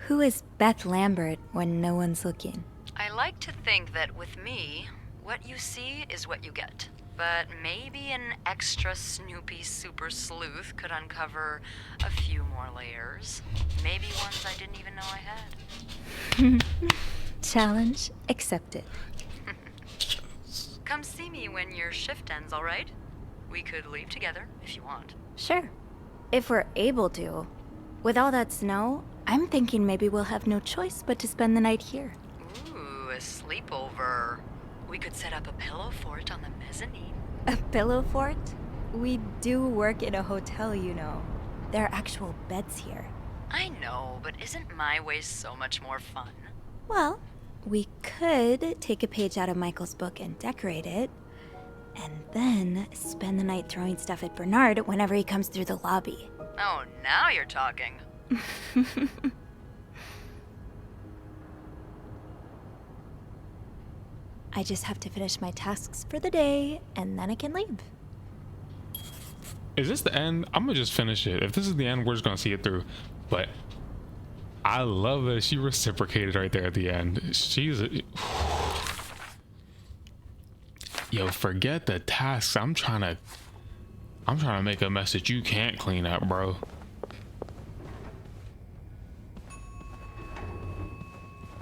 [SPEAKER 2] Who is Beth Lambert when no one's looking?
[SPEAKER 3] I like to think that with me, what you see is what you get. But maybe an extra Snoopy super sleuth could uncover a few more layers. Maybe ones I didn't even know I had.
[SPEAKER 2] Challenge accepted.
[SPEAKER 3] Come see me when your shift ends, all right? We could leave together if you want.
[SPEAKER 2] Sure. If we're able to. With all that snow, I'm thinking maybe we'll have no choice but to spend the night here.
[SPEAKER 3] Ooh, a sleepover. We could set up a pillow fort on the mezzanine.
[SPEAKER 2] A pillow fort? We do work in a hotel, you know. There are actual beds here.
[SPEAKER 3] I know, but isn't my way so much more fun?
[SPEAKER 2] Well, we could take a page out of Michael's book and decorate it, and then spend the night throwing stuff at Bernard whenever he comes through the lobby.
[SPEAKER 3] Oh, now you're talking.
[SPEAKER 2] I just have to finish my tasks for the day, and then I can leave.
[SPEAKER 1] Is this the end? I'm gonna just finish it. If this is the end, we're just gonna see it through. But I love that she reciprocated right there at the end. Yo, forget the tasks. I'm trying to make a mess that you can't clean up, bro.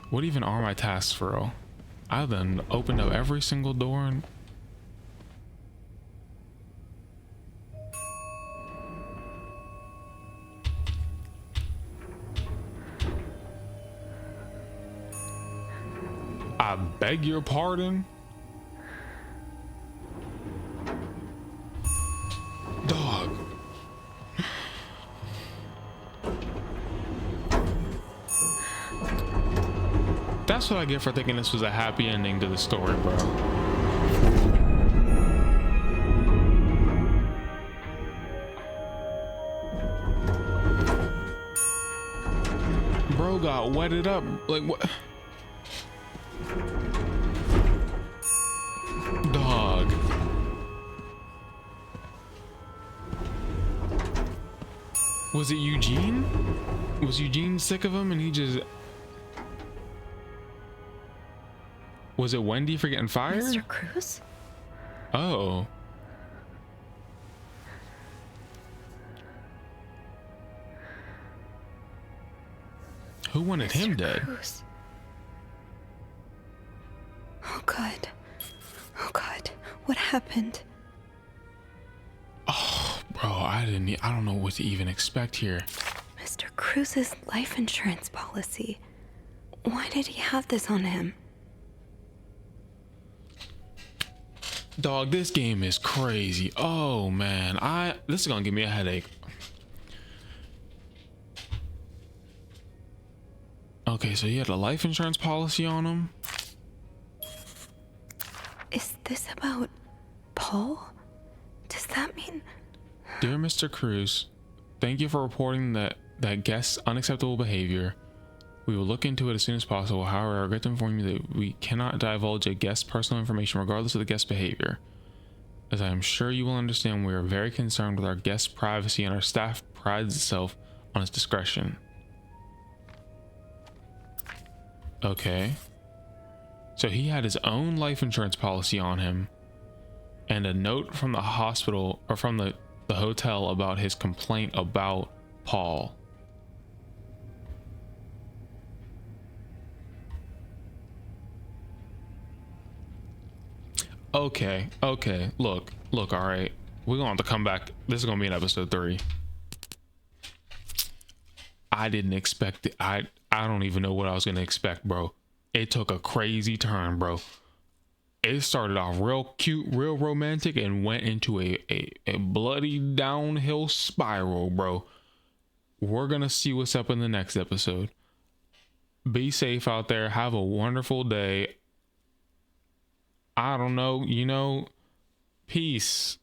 [SPEAKER 1] What even are my tasks, for real? I've done opened up every single door and I beg your pardon? Dog. That's what I get for thinking this was a happy ending to the story, bro. Bro got wetted up. Like, what? Dog. Was it Eugene? Was Eugene sick of him and he just... Was it Wendy for getting fired?
[SPEAKER 2] Mr. Cruz?
[SPEAKER 1] Oh. Who wanted him dead?
[SPEAKER 2] Cruz. Oh God. Oh God. What happened?
[SPEAKER 1] Oh, bro, I don't know what to even expect here.
[SPEAKER 2] Mr. Cruz's life insurance policy. Why did he have this on him?
[SPEAKER 1] Dog, this game is crazy. Oh man, this is gonna give me a headache. Okay, so he had a life insurance policy on him.
[SPEAKER 2] Is this about Paul? Does that mean...
[SPEAKER 1] Dear Mr. Cruz, thank you for reporting that guest's unacceptable behavior. We will look into it as soon as possible. However, I regret to inform you that we cannot divulge a guest's personal information regardless of the guest's behavior. As I am sure you will understand, we are very concerned with our guest's privacy and our staff prides itself on its discretion. Okay. So he had his own life insurance policy on him and a note from the hospital or from the hotel about his complaint about Paul. Okay, look, all right, we're gonna have to come back. This is gonna be in episode 3. I didn't expect it. I don't even know what I was gonna expect, bro. It took a crazy turn, bro. It started off real cute, real romantic, and went into a bloody downhill spiral, bro. We're gonna see what's up in the next episode. Be safe out there. Have a wonderful day. I don't know, peace.